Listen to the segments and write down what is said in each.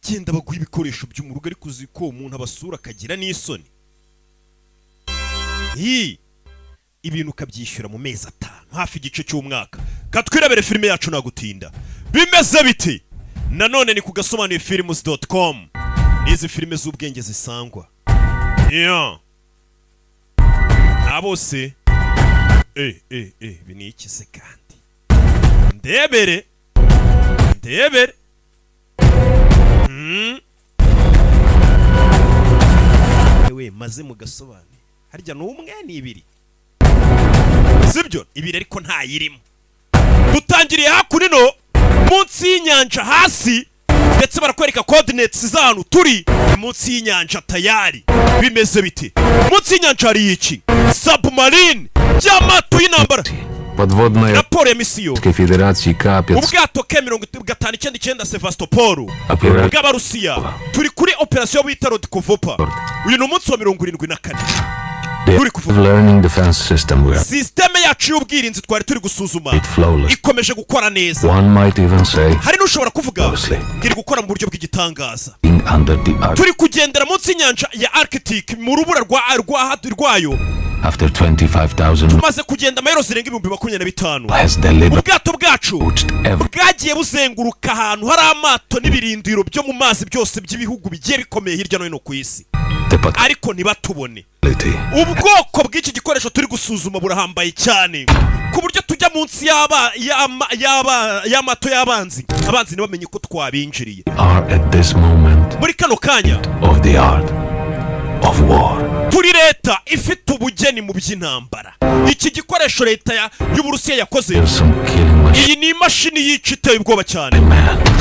baragenda baguha ibikoresho byo mu rugo ariko uzi ko umuntu abasura akagira n'isoni. Ibintu ukabyishyura mu mezi 5 hafi igice cy'umwaka. Katwirebere filime yacu nagutinda. Bimeze biti nanone ni ku gasobanuyefilms.com. Izi filime z'ubwenge zisangwa. Abose bini iki se kandi ndebere ewe maze mu gasobanuye harya n'umwe ni ibiri sibyo ibiri ariko nta yirimo. Dutangiriye hakurino munsi y'inyanja hasi ndetse barakwereka coordinates z'ahantu turi munsi y'inyanja tayari. Bimeze biti munsi y'inyanja hari iki submarine y'amato y'intambara raporo ya misiyo ubwato K-59 Sevastopol bw'Abarusiya. Turi kuri operasiyo bita Rodkovopa. Uyu ni umunsi wa 74. Systeme yacu y'ubwirinzi twari turi gusuzuma ikomeje gukora neza. Hari n'ushobora kuvuga ngiri gukora mu buryo bw'igitangaza. Turi kugendera munsi y'inyanja ya Arctic mu rubura rwayo. After 25,000 tumaze kugenda mayiro zirenga 25,000. Ubwato bwacu bwagiye buzenguruka ahantu hari amato n'ibirindiro byo mu mazi byose by'ibihugu bigiye bikomeye hirya no hino ku isi, ariko ntibatubone. Ubwoko bw'iki gikoresho turi gusuzuma burahambaye cyane ku buryo tujya munsi y'amato y'abanzi ntibamenye ko twabinjiriye. Muri kano kanya of war. Turi leta ifite ubugeni mu by'intambara. Iki gikoresho leta y'Uburusiya yakoze, iyi ni imashini yica iteye ubwoba cyane,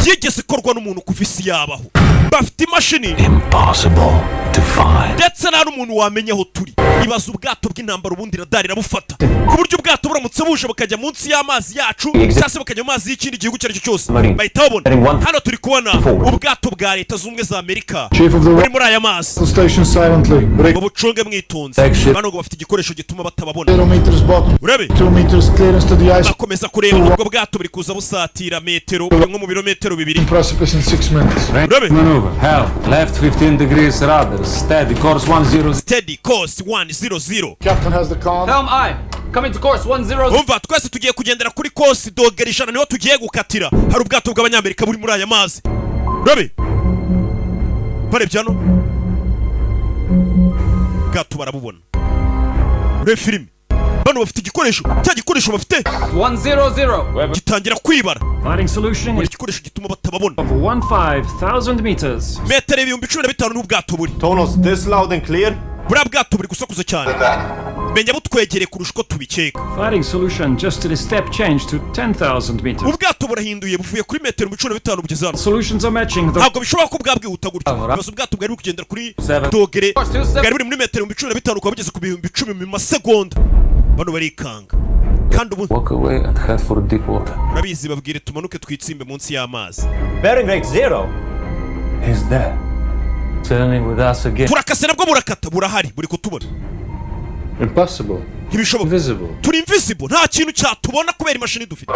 yigeze ikorwa n'umuntu kuva isi yabaho. Bafite imashini impossible to find, ndetse nta n'umuntu wamenya aho turi. Ibaza ubwato bw'intambara ubundi radari rabufata ku buryo ubwato buramutse buje bukajya munsi y'amazi yacu cyangwa se bukajya mu mazi y'ikindi gihugu cyari cyo cyose bahita babona. Hano turi kubona ubwato bwa leta z'ubumwe za Amerika buri muri aya mazi. Ubucunge mwitonze, bano ngo bafite igikoresho gituma batababona. Urebe bakomeza kureba ubwo bwato buri kuza busatira metero nko mu birometero 2. Urebe left 15 degrees radar, steady course 10. Steady course 100. Captain has the comm. Helm I. Coming to course 10. Umva twese tugiye kugendera kuri course dogere 100 niho tugiye gukatira. Hari ubwato bw'Abanyamerika buri muri aya mazi. Urebe barebye hano bwato barabubona. Urebe filime bano bafite igikoresho, cya gikoresho bafite 100 gitangira kwibara. Fighting solution Muri gikoresho gituma batababona. 15,000 meters. Metero 15,000 n'ubwato buri. Tonos, this loud and clear. Buriya bwato buri gusakuza cyane. Menya butwegereye kurusha uko tubikeka. Fighting solution just to the step change to 10,000 meters. Ubwato burahinduye buvuye kuri metero 15,000 bugeze hano. Solutions are matching the... Ntabwo bishobora ko bwabwihuta gutya. Bibaza ubwato bwari kugendera kuri dogere bwari buri muri metero 15,000 ukaba bugeze ku 10,000 mu masegonda. Bano barikanga kandi ubu walk away and head for deep water. Urabizi babwire tumanuke twitsimbe munsi y'amazi. Bearing rate 0. He's there, turning with us again. Turakase nabwo burakata burahari buri kutubona. Impossible. Ntibishoboka. Invisible. Turi invisible, nta kintu cyatubona kubera imashini dufite.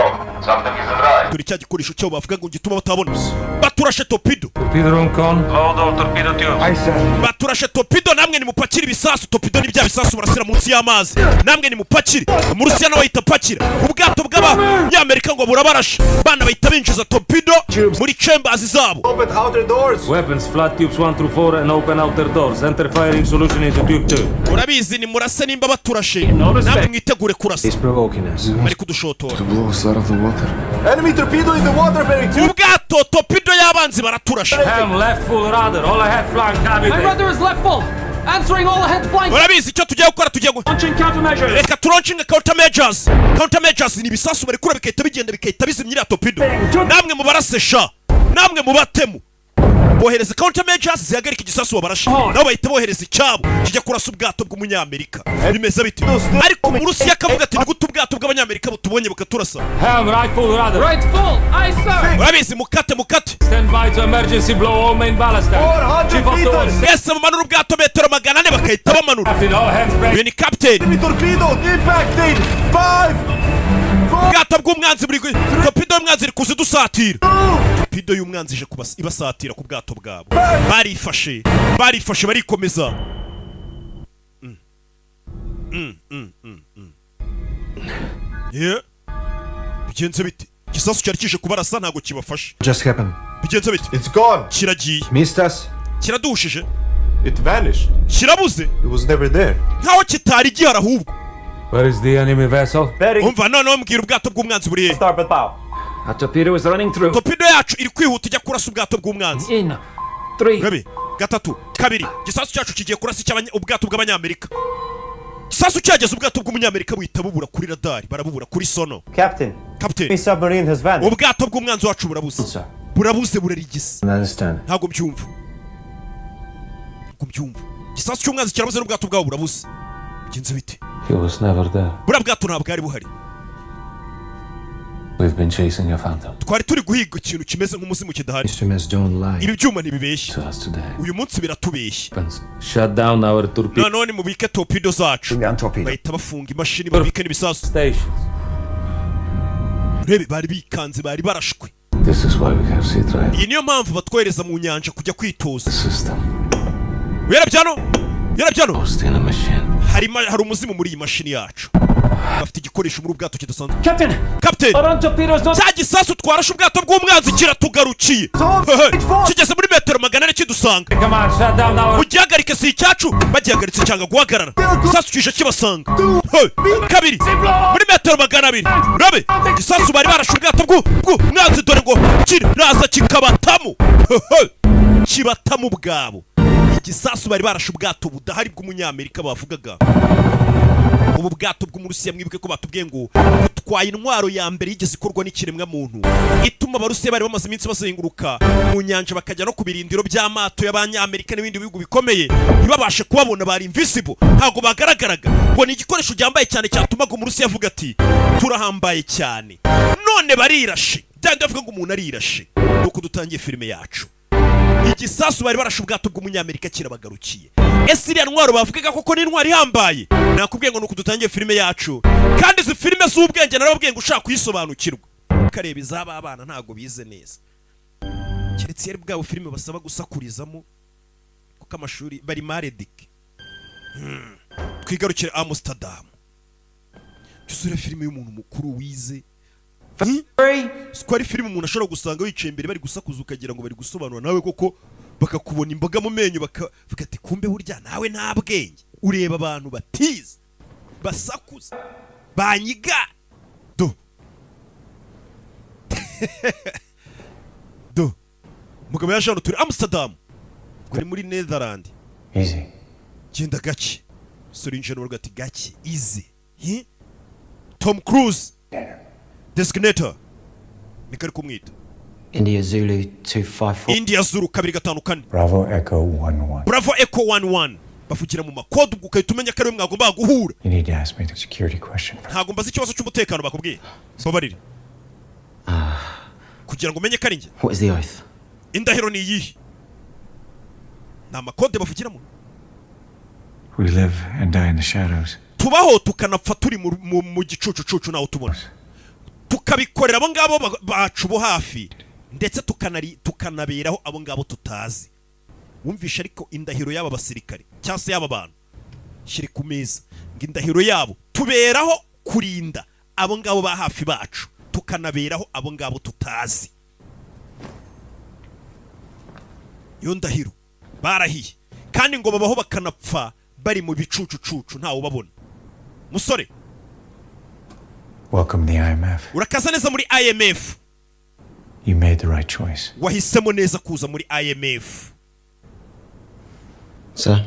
Turi cya gikoresho cyo bavuga ngo gituma batabona. Baturashe torpedo. Torpedo room con. Load all torpedo tubes. I said. Baturashe torpedo, namwe ni mupakira ibisasu. Torpedo ni bya bisasu barasira munsi y'amazi. Namwe ni mupakire. Mu Rusiya nawe yitapakira. Ubwato bw'Abanyamerika ngo burabarashe. Bana bahita binjiza torpedo muri chambers zabo. Open outer doors. Weapons flat tubes 1 through 4 and open outer doors. Enter firing solution into tube 2. Urabizi ni murase nimba baturashe. Namwe mwitegure kurasa. He's provoking us. Bari kudushotora. To blow us out of the water. Enemy torpedo in the water, bearing 2. Ubwato torpedo y'abanzi baraturashe. Helm left full radar, all ahead flying cabin. My rudder is left full. Answering all ahead flying. Urabizi icyo tugiye gukora tugiye Launching countermeasures. reka launching countermeasures. Countermeasures ni ibisasu bari kura bikahita bigenda bikahita bizimya torpedo. Namwe mubarasesha, namwe mubatemu. Bohereza countermeasures zihagarika igisasu wabarashe. Nabo bahita bohereza icyabo kijya kurasa ubwato bw'Umunyamerika. Bimeze biti. Ariko mu Rusiya kavuga ati gute ubwato bw'Abanyamerika butubonye bukaturasa. Helm right full radar. Right full. Aye sir. Urabizi mukate. Stand by to emergency blow all main ballast. 400 meters. Ese mumanura ubwato metero 400 bakahita bamanura. Captain, all hands break. Uyu ni captain. Enemy torpedo impacted. 5, 4, ubwato bw'umwanzi buri torpedo y'umwanzi iri kuza idusatira. Torpedo y'umwanzi ije ibasatira ku bwato bwabo. Barifashe barikomeza. Yeah. Bigenze bite? Gisasu cyari kije kubarasa ntago kibafashe. Just happened. Bigenze bite? It's gone. Kiragiye. Missed us. Kiradushije. It vanished. Kirabuze. It was never there. Nkaho kitari gihari ahubwo. Where is the enemy vessel? Umva noneho mbwira ubwato bw'umwanzi buri he? Starboard bow. A torpedo is running through. Torpedo yacu iri kwihuta ijya kurasa ubwato bw'umwanzi. In 3. Gabi, gatatu, kabiri. Gisasu cyacu kigiye kurasa ubwato bw'abanyamerika. Gisasu cyageze ubwato bw'umunyamerika buhita bubura kuri radari, barabubura kuri sono. Captain. Captain. Submarine has vanished. Ubwato bw'umwanzi wacu burabuze. Sir. Burabuze burarigise. Understand. Ntago mbyumva. Gisasu cy'umwanzi kirabuze n'ubwato bwabo burabuze. Bigenze bite? He was never there. Bura bwato ntabwo bwari buhari. We've been chasing a phantom. Twari turi guhiga ikintu kimeze nk'umuzimu kidahari. Instruments don't lie. Ibi byuma ntibibeshye. To us today. Uyu munsi biratubeshye. Shut down our torpedo None mubike torpedo zacu. Bahita bafunga imashini babike n'ibisasu. stations. Rebe bari bikanze bari barashwe. This is why we have sea trials. Iyi niyo mpamvu batwohereza mu nyanja kujya kwitoza. The system. Yarabyano. Lost in a machine. Hari umuzimu muri iyi mashini yacu. Bafite igikoresho muri ubwato kidasanzwe. Captain! Our own torpedoes don't... Cya gisasu twarashe ubwato bw'umwanzi kiratugarukiye. Kigeze muri metero 400 kidusanga. Come on, shut down now. Ugihagarike si icyacu, bagihagaritse cyangwa guhagarara. Gisasu kije kibasanga. Kabiri. Muri metero 200. Rabe, gisasu bari barashe ubwato bw'umwanzi dore ngo kiraza kikabatamo. Kibatamu bwabo. Igisasu bari barashe ubwato budahari bw'umunyamerika bavugaga. Ubu bwato bw'umurusiya mwibuke ko batubwiye ngo butwaye intwaro ya mbere yigeze ikorwa n'ikiremwa muntu ituma abarusiya bari bamaze iminsi bazenguruka mu nyanja bakajya no ku birindiro by'amato y'abanyamerika n'ibindi bihugu bikomeye ntibabashe kubabona, bari invisible, ntago bagaragaraga. Ngo ni igikoresho cyambaye cyane cyatumaga umurusiya avuga ati turahambaye cyane. None barirashe, byandi bavuga ngo umuntu arirashe. Nuko dutangiye filime yacu. Igisasu bari barashe ubwato bw'umunyamerika kirabagarukiye. Ese iriya ntwaro bavugaga koko ni intwaro ihambaye? Nakubwiye ngo nuko dutangiye filime yacu. Kandi izi filime z'ubwenge narababwiye ngo ushaka kuyisobanukirwa ukareba izaba abana ntago bize neza. Keretse yari bwabo filime basaba gusakurizamo kuko amashuri bari maredike. Twigarukire Amsterdam. Tusure filime y'umuntu mukuru wize. Square filime umuntu ashobora gusanga wicaye imbere bari gusakuza ukagira ngo bari gusobanura nawe koko bakakubona imboga mu menyo bakavuga ati kumbe burya nawe nta bwenge. Ureba abantu batize basakuza banyiga do mugabo yaje hano turi Amsterdam kuri muri Netherland. Easy. Genda gake Sorinje n'urwo ati gake easy. Tom Cruise Designator nikari kumwita India Zulu 254. India Zulu 254. Bravo Echo 11. Bravo Echo 11. Bavugira mu makode ubwo ukahita umenya ko ari mwagomba guhura. You need to ask me the security question. Ntago mbaza ikibazo cy'umutekano bakubwiye. Sobarire. Kugira ngo umenye ko ari njye. What is the oath? Indahiro ni iyihe? Na makode bavugiramo. We live and die in the shadows. Tubaho tukanapfa turi mu gicucu naho tubona. Tukabikorera abo ngabo bacu bo hafi ndetse tukanaberaho abo ngabo tutazi. Wumvisha ariko indahiro y'aba basirikare cyase y'aba bantu shiri ku meza ngo indahiro yabo tuberaho kurinda abo ngabo ba hafi bacu tukanaberaho abo ngabo tutazi. Yo ndahiro barahiye kandi ngo babaho bakanapfa bari mu bicucu ntawo babona. Musore, Welcome to the IMF. urakaza neza muri IMF. You made the right choice. Wahisemo neza kuza muri IMF. Sir?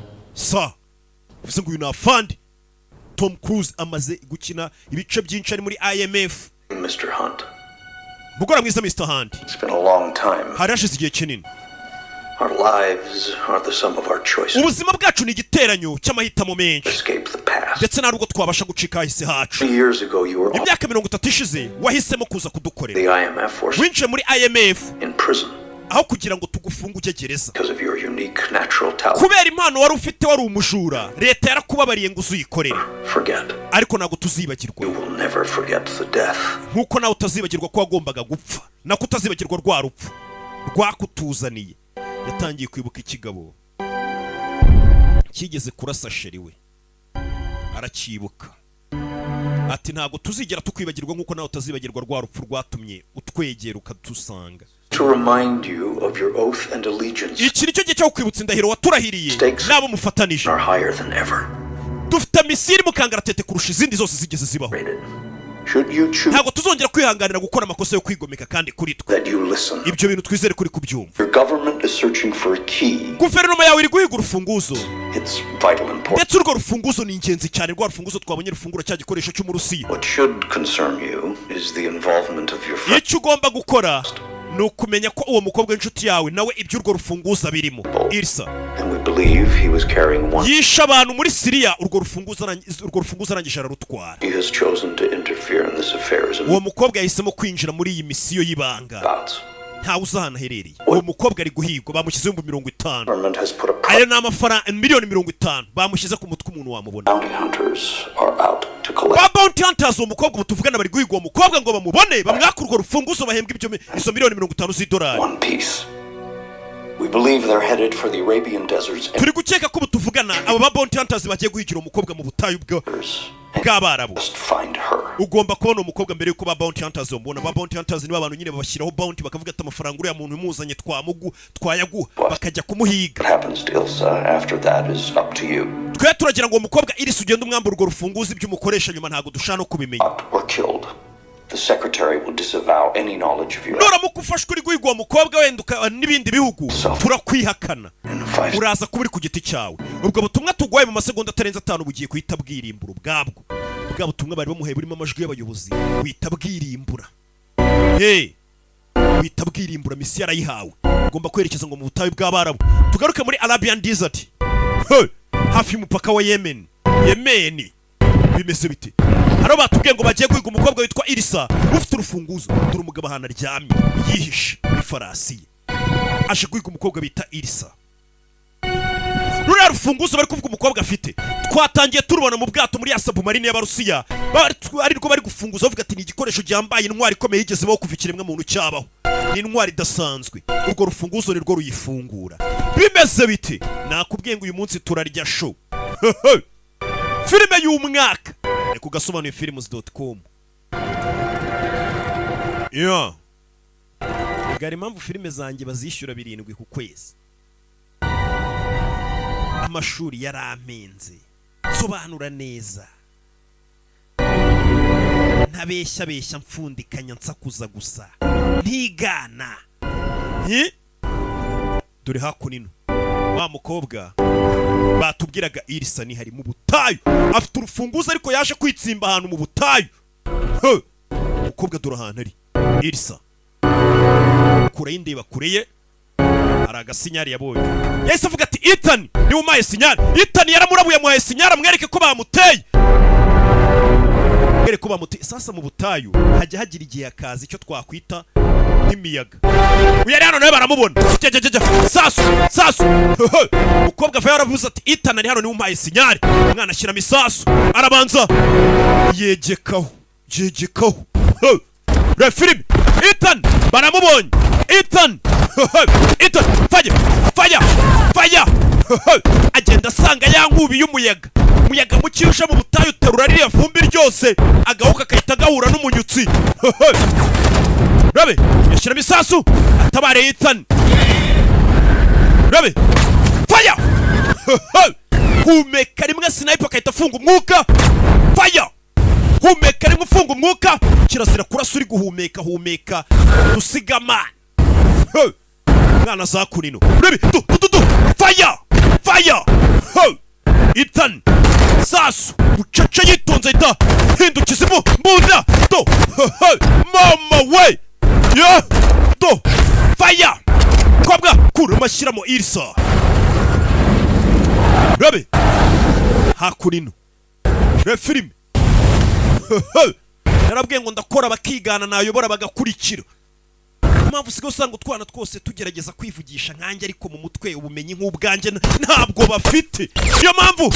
Uvuze ngo uyu ni afandi. Tom Cruise amaze gukina ibice byinshi ari muri IMF. Mr. Hunt. Mugora mwiza Mr. Hunt. It's been a long time. Harashize igihe kinini. Our lives are the sum of our choices. Ubuzima bwacu ni igiteranyo cy'amahitamo menshi. Escape the past. Ndetse ntabwo twabasha gucika hahise hacu. Years ago you were Imyaka 30 ishize wahisemo kuza kudukorera. the IMF force Winjiye muri IMF. in prison. aho kugira ngo tugufunge ujye gereza Because of your unique natural talent. kubera impano wari ufite wari umujura leta yarakubabariye ngo uzuyikorere Forget. ariko ntabwo tuzibagirwa You will never forget the death. nk'uko nawe utazibagirwa ko wagombaga gupfa nako utazibagirwa rwa rupfu rwakutuzaniye. Yatangiye kwibuka ikigabo kigeze kurasa sheri we arakibuka ati ntabwo tuzigera tukwibagirwa nk'uko nawe utazibagirwa rwa rupfu rwatumye utwegera ukatusanga. To remind you of your oath and allegiance. Iki nicyo gihe cyo kwibutsa indahiro waturahiriye nabo mufatanije. Are higher than ever. Dufite misiri mukangaratete kurusha izindi zose zigeze zibaho. Ntabwo tuzongera kwihanganira gukora amakosa yo kwigomeka kandi kuri twe. Ibyo bintu twizere kuri kubyumva. Guverinoma yawe iri guhiga urufunguzo. Ndetse urwo rufunguzo ni ingenzi cyane, rwa rufunguzo twabonye rufungura cya gikoresho cy'umurusiya. Icyo ugomba gukora ni ukumenya ko uwo mukobwa w'inshuti yawe nawe ibyo urwo rufunguzo birimo. Irsa yishe abantu muri Siriya, urwo rufunguzo arangije ararutwara. Uwo mukobwa yahisemo kwinjira muri iyi misiyo y'ibanga. Ntawe uzi ahantu aherereye. Uwo mukobwa ari guhigwa, bamushyizeho 50,000. Ayo ni amafaranga miliyoni 50 bamushyize ku mutwe umuntu wamubona. Ba bounty hunters uwo mukobwa ubu tuvugana bari guhiga uwo mukobwa ngo bamubone, bamwaka urwo rufunguzo bahembwa izo miliyoni 50 z'idolari. Turi gukeka ko ubu tuvugana abo ba bounty hunters bagiye guhigira umukobwa mu butayu bw'Abarabu. Ugomba kubona umukobwa mbere yuko ba bounty hunters bamubona. Ba bounty hunters ni abantu nyine babashyiraho bounty bakavuga ati amafaranga uriya muntu umuzanye twayaguha bakajya kumuhiga. Twe turagira ngo umukobwa Iris ugenda umwambura urwo rufunguzo iby'umukoresha nyuma ntago dushana no kubimenya. The secretary will disavow any knowledge of you. Nora mukufashwe uri guhiga uwo mukobwa wenduka n'ibindi bihugu turakwihakana. Uraza kubiri ku giti cyawe. Ubwo butumwa tugwaye mu masegonda atarenze 5 bugiye kuhita bwirimbura ubwabwo. Bwa butumwa bari bamuhaye burimo amajwi y'abayobozi wita bwirimbura. Wita bwirimbura misi yarayihawe. Ugomba kwerekeza ngo mu butayu bw'Abarabu. Tugaruke muri Arabian Desert. Hafi y'umupaka wa Yemen. Bimeze bite? Hano batubwiye ngo bagiye guhiga umukobwa witwa Irisa ufite urufunguzo. Dore umugabo ahantu aryamye yihishe muri farasi ye. Aje guhiga umukobwa bita Irisa. Ruriya rufunguzo bari kuvuga umukobwa afite twatangiye turubona mu bwato muri ya submarine y'Abarusiya. Ariko bari gufunguza bavuga ati ni igikoresho gyambaye intwari ikomeye yigeze baho kuva ikiremwa muntu cyabaho. Ni intwari idasanzwe. Urwo rufunguzo ni rwo ruyifungura. Bimeze bite? Nakubwiye ngo uyu munsi turarya show. Filime y'umwaka ni ku Agasobanuye.com. Gari impamvu filime zanjye bazishyura 7 ku kwezi. Amashuri yaramenze. Sobanura neza. Ntabeshya mfundikanya nsakuza gusa. Ntigana. Dore hakunino. Wa mukobwa batubwiraga Irisa ni hari mu butayu afite urufunguzo ariko yaje kwitsimba ahantu mu butayu. Mukobwa dore ahantu ari Irisa kure indeba kureye ari agasinyari yabonye. Yahise avuga ati Ethan ni umaye sinyari. Ethan yaramurabuye muhaye sinyari amwereke ko bamuteye. Mwereke ko bamuteye. Sasa mu butayu hajya hagira igihe akazi icyo twakwita nk'imiyaga. Uyari hano nawe baramubona. Sasu. Mukobwa ava yaravuze ati Ethan ari hano ni umpaye sinyari. Umwana ashyira misasu arabanza yegekaho. Refilm Ethan baramubonye. Ethan fire. Agenda asanga ya nkubi y'umuyaga. Umuyaga mukirusha mu butayu terura ririya vumbi ryose. Agahuka kahita gahura n'umunyutsi. Rabe yashyira misasu atabare Ethan. Rabe fire. Humeka rimwe sniper kahita afunga umwuka. Fire. Humeka rimwe ufunga umwuka. Kirasira kurasa uri guhumeka. Dusigama. Mwana za kunino. Rabe fire. Ethan sasu ucaca yitonze ita hindukiza mbunda do mama we do fire kobwa kura mashyiramo Irisa. Rabe hakunino refilm narabwiye ngo ndakora bakigana nayobora bagakurikira. mpamvu usigaye usanga utwana twose tugerageza kwivugisha nkanjye ariko mu mutwe ubumenyi nk'ubwanjye ntabwo bafite. Niyo mpamvu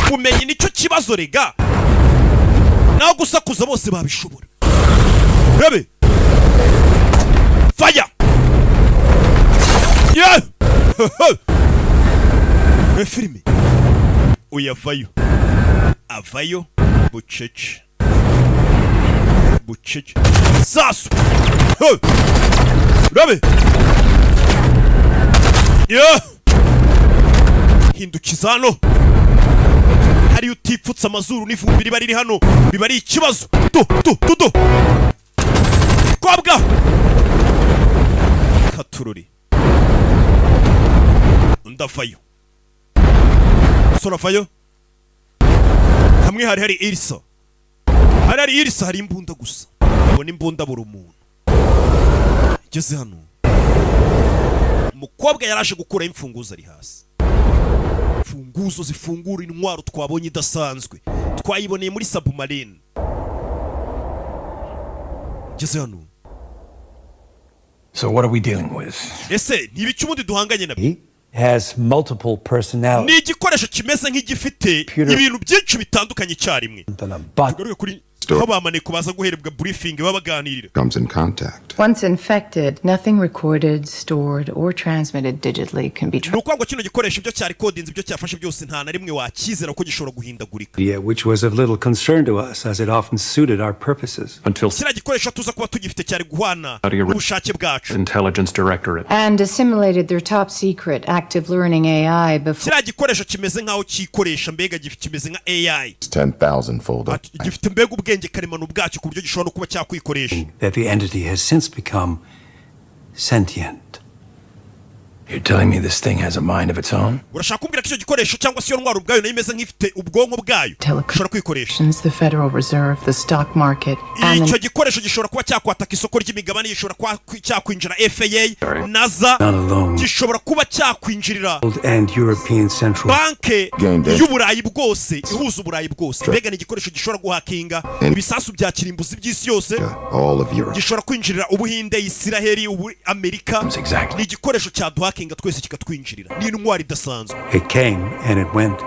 ubumenyi nicyo kibazo rega, naho gusakuza bose babishobora. Rebe fire yeah filime uyavayo avayo bucece bucece sasu Rebe yeah hindukiza hano, hari utipfutse amazuru n'ivumbi riba riri hano biba ari ikibazo. Tu kobwa katururi ndavayo soravayo. Hamwe hari Irisa, hari Irisa, hari imbunda gusa, ubona imbunda buri umuntu. Ngeze hano umukobwa yaraje gukura imfunguzo ari hasi, imfunguzo zifungura intwaro twabonye idasanzwe, twayiboneye muri submarine. Ngeze hano. So what are we dealing with? Ese nibiki umundi duhanganye nabyo? He has multiple personalities. Ni igikoresho kimeze nk'igifite ibintu byinshi bitandukanye icyarimwe. Tugaruke kuri aho bamaneko baza guherebwa briefing babaganirira. Comes in contact. Once infected, nothing recorded, stored, or transmitted digitally can be traced. Nuko ngo kino gikoresho ibyo cya recordings ibyo cyafashe byose nta na rimwe wakizera ko gishobora guhindagurika. Yeah, which was of little concern to us as it often suited our purposes. Until kiriya gikoresho tuza kuba tugifite cyari guhana ubushake bwacu. Intelligence Directorate. And assimilated their top secret active learning AI before. Kiriya gikoresho kimeze nkaho kikoresha mbega kimeze nka AI. 10,000 fold. Gifite mbega ubwenge karemano bwacyo ku buryo gishobora no kuba cyakwikoresha. That the entity has since become sentient. You're telling me this thing has a mind of its own? Urashaka kumbwira ko icyo gikoresho cyangwa se yo ntwaro ubwayo nayo imeze nk'ifite ubwonko bwayo gishobora kwikoresha? The Federal Reserve, the stock market, and icyo gikoresho gishobora kuba cyakwataka isoko ry'imigabane, gishobora kuba cyakwinjira FAA, NASA, gishobora kuba cyakwinjirira and European Central Banke y'Uburayi bwose, ihuza Uburayi bwose. Mbega ni igikoresho gishobora guhakinga ibisasu bya kirimbuzi by'isi yose, gishobora kwinjirira Ubuhinde, Isiraheli, Amerika. Ni igikoresho cyaduhakinga twese kikatwinjirira, ni intwari idasanzwe. It came and it went.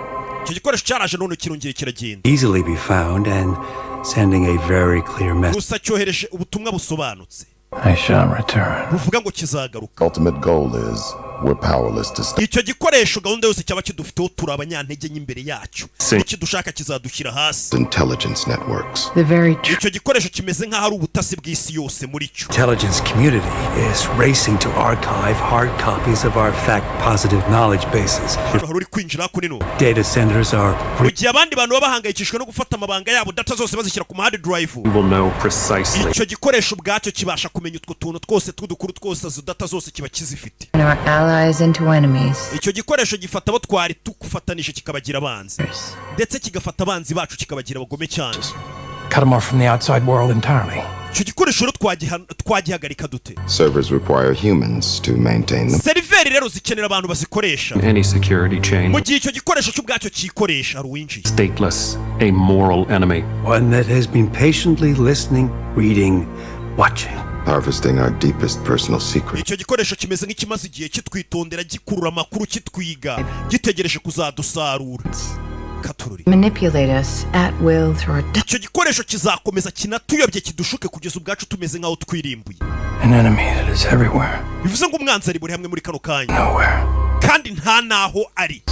Icyo gikoresho cyaraje none kirongera kiragenda. Easily be found and sending a very clear message. Gusa cyohereje ubutumwa busobanutse. I shall return. Buvuga ngo kizagaruka. Ultimate goal is we're powerless to stop. Icyo gikoresho gahunda yose cyaba kidufiteho turi abanyantege n'imbere yacyo. Iki dushaka kizadushyira hasi. Intelligence networks. Icyo gikoresho kimeze nk'aho ari ubutasi bw'isi yose muri cyo. Intelligence community is racing to archive hard copies of our fact-positive knowledge bases. Uri kwinjira kunino. Data centers are. Mu gihe abandi bantu baba bahangayikishijwe no gufata amabanga yabo, data zose bazishyira ku hard drive. We will know precisely. Icyo gikoresho ubwacyo kibasha kumenya utwo tuntu twose tw'udukuru twose, izo data zose kiba kizifite. Allies into enemies. Icyo gikoresho gifata abo twari tukufatanije kikabagira abanzi, ndetse kigafata abanzi bacu kikabagira abagome cyane. Cut them off from the outside world entirely. Icyo gikoresho twagihagarika dute? Servers require humans to maintain them. Seriveri rero zikenera abantu bazikoresha. Any security chain. Mu gihe icyo gikoresho cy'ubwacyo cyikoresha ari uwinjiye. Stateless, a moral enemy. One that has been patiently listening, reading, watching. Harvesting our deepest personal secrets. Icyo gikoresho kimeze nk'ikimaze igihe kitwitondera, gikurura amakuru, kitwiga, gitegereje kuzadusarura. Katururi. Manipulate us at will through our. Icyo gikoresho kizakomeza kinatuyobye kidushuke kugeza ubwacu tumeze nk'aho twirimbuye. An enemy that is everywhere. Bivuze ngo umwanzi ari buri hamwe muri kano kanya. Nowhere. Kandi nta naho ari.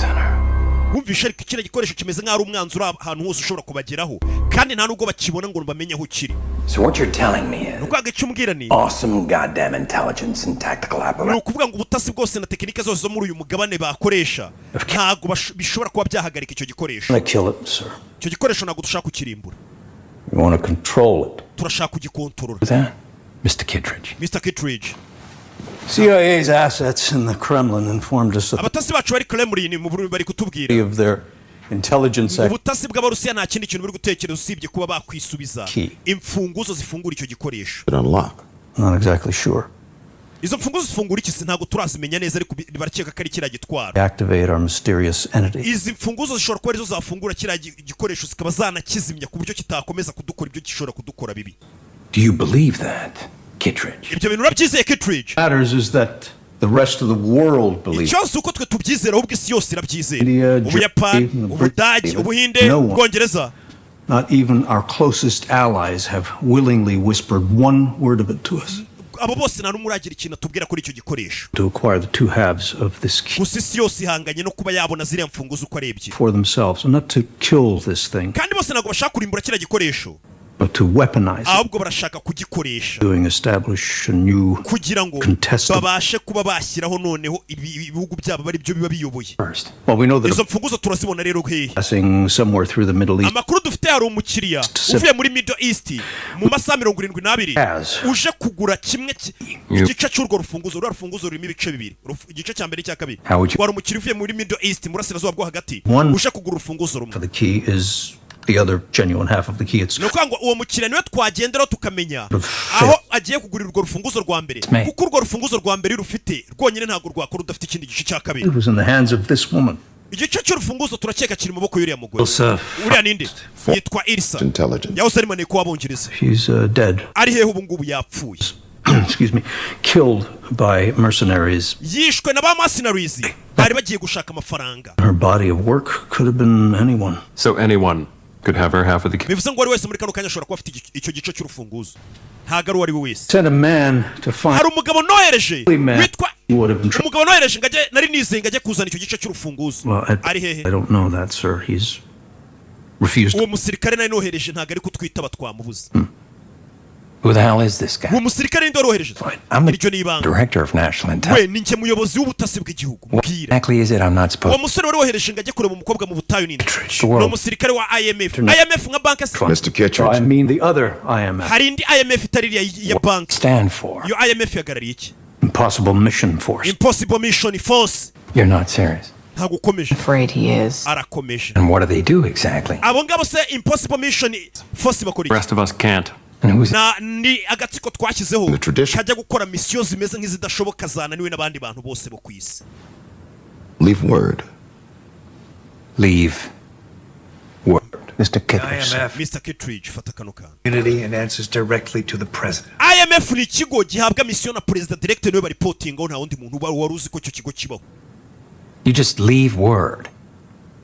Wumvishe ariko kino gikoresho kimeze nk'aho ari umwanzi uri ahantu hose ushobora kubageraho, kandi nta nubwo bakibona ngo bamenye aho kiri. So what you're telling me is Nuko agacyumbwira ni awesome goddamn intelligence and tactical apparatus. Nukuvuga ngo ubutasi bwose na tekinike zose zo muri uyu mugabane bakoresha ntago bishobora kuba byahagarika icyo gikoresho. Kill it, sir. Icyo gikoresho ntago dushaka kukirimbura. We want to control it. Turashaka kugikontorora. Mr. Kittredge. Mr. Kittredge. CIA's assets in the Kremlin informed us of abatasi bacu bari Kremlin mu Burundi bari kutubwira of their intelligence. Ubutasi bw'Abarusiya nta kindi kintu buri gutekereza usibye kuba bakwisubiza imfunguzo zifungura icyo gikoresho. Unlock. Not exactly sure. Izo mfunguzo zifungura iki se ntago turazimenya neza, ariko barakeka ko ari kiriya gitwaro. Activate our mysterious entity. Izi mfunguzo zishobora kuba arizo zafungura kiriya gikoresho zikaba zanakizimya ku buryo kitakomeza kudukora ibyo gishobora kudukora bibi. Do you believe that? Kittredge. ibyo bintu urabyizeye Kittredge? Matters is that the rest of the world believes. ikibazo uko twe tubyizera ahubwo isi yose irabyizera. India, Ubuyapani, Germany, Ubudage, Britain, Ubuhinde, no one. Ubwongereza, Not even our closest allies have willingly whispered one word of it to us. abo bose nta n'umwe uragira ikintu atubwira kuri icyo gikoresho. To acquire the two halves of this key gusa isi yose ihanganye no kuba yabona ziriya mfunguzo uko ari ebyiri. for themselves, and not to kill this thing, kandi bose ntabwo bashaka kurimbura kiriya gikoresho, but to weaponize it, ahubwo barashaka kugikoresha doing establish a new kugira ngo contested. babashe kuba bashyiraho noneho ibihugu byabo bari byo biba biyoboye. Well, we know that izo mfunguzo turazibona rero hehe. passing somewhere through the Middle East amakuru dufite hari umukiriya uvuye muri Middle East mu masaha 72 uje kugura kimwe igice cy'urwo rufunguzo. Urwo rufunguzo rurimo ibice bibiri, igice cya mbere n'icya kabiri. wari umukiriya uvuye muri Middle East mu burasirazuba bwo hagati uje kugura urufunguzo rumwe. the key is the other genuine half of the key. It's no kwangwa uwo mukiriya niwe twagenderaho tukamenya aho agiye kugurira urwo rufunguzo rwa mbere, kuko urwo rufunguzo rwa mbere rufite rwonyine ntabwo rwakora udafite ikindi gice cya kabiri. it was in the hands of this woman. igice cy'urufunguzo turakeka kiri mu maboko y'uriya mugore. uriya ninde? yitwa Ilsa. yahoze ari maneko w'abongereza. She's dead. ari hehe ubu ngubu? yapfuye. Excuse me, killed by mercenaries. yishwe na ba mercenaries bari bagiye gushaka amafaranga. Her body of work could have been anyone. So anyone could have her half of the key. bivuze ngo ari wese muri kano kanya ashobora kuba afite icyo gice cy'urufunguzo, ntabwo ari uwo ari we wese. Sent a man to find. hari umugabo nohereje witwa umugabo nohereje ngo ajye, nari nizeye ngo ajye kuzana icyo gice cy'urufunguzo. ari hehe? I don't know that, sir. He's refused. uwo musirikare nari nohereje ntabwo ari kutwitaba, twamubuze. Who the hell is this guy? uwo musirikare ninde warohereje? I'm the iryo ni ibanga. director of national we intelligence. ni njye muyobozi w'ubutasi bw'igihugu. What mbwira exactly is it I'm not uwo supposed musore wari wohereje ngo ajye kureba umukobwa mu butayu ninde? The ni world. umusirikare wa IMF. IMF nka banki se? Mr. Kittredge. I mean the other IMF. hari indi IMF itari iriya ya banki. stand for? iyo IMF ihagarariye iki? Impossible Mission Force. Impossible Mission Force. You're not serious. ntabwo ukomeje. Afraid he is. arakomeje. And what do they do exactly? abo ngabo se Impossible Mission Force bakora The iki? rest of us can't. And who's ni agatsiko twashyizeho The tradition. kajya gukora misiyo zimeze nk'izidashoboka zananiwe n'abandi bantu bose bo ku isi. Leave word. leave word? Mr. Kittredge. IMF Mr. Kittredge, fata kano kantu. unity and answers directly to the president. IMF ni ikigo gihabwa misiyo na perezida direct niwe baripotingaho, nta wundi muntu wari uzi ko icyo kigo kibaho. You just leave word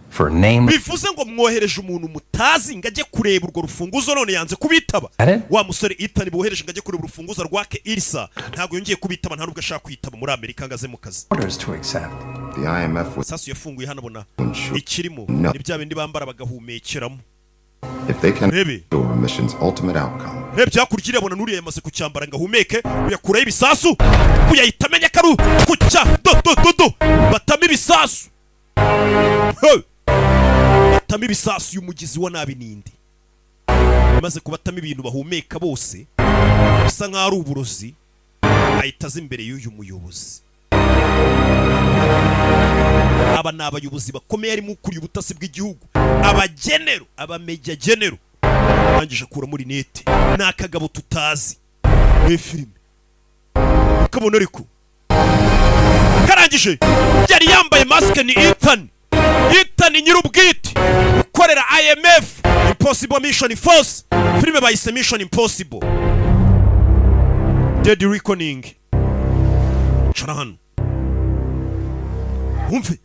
for a name. bivuze ngo mwohereje umuntu mutazi ngo ajye kureba urwo rufunguzo, none yanze kubitaba. wa musore Ethan bohereje ngo ajye kureba urufunguzo rwake Ilsa ntabwo yongeye kubitaba, nta nubwo ashaka kwitaba muri Amerika ngo aze mu kazi. Orders to accept. The IMF was. sasu yafunguye hano bona Unsure. ikirimo No. ni bya bindi bambara bagahumekeramo. If they can Maybe. ensure a mission's ultimate outcome, rebye hakurya irabona nuriya yamaze kucyambara ngo ahumeke, uyakuraho ibisasu uyahita amenya karu kucya do batama ibisasu. Hey! batama ibisasu y'umugizi wa nabi nindi maze kubatama ibintu bahumeka bose bisa nk'aho ari uburozi, ahita aza imbere y'uyu muyobozi. aba ni abayobozi bakomeye arimo ukuriye ubutasi bw'igihugu, abagenero, abameja genero. arangije akura muri nete ni akagabo tutazi muri filime ukabona ariko karangije yari yambaye masike. ni Ethan nyir'ubwite ukorera IMF Impossible Mission Force. filime bayise Mission Impossible Dead Reckoning. cara hano wumve.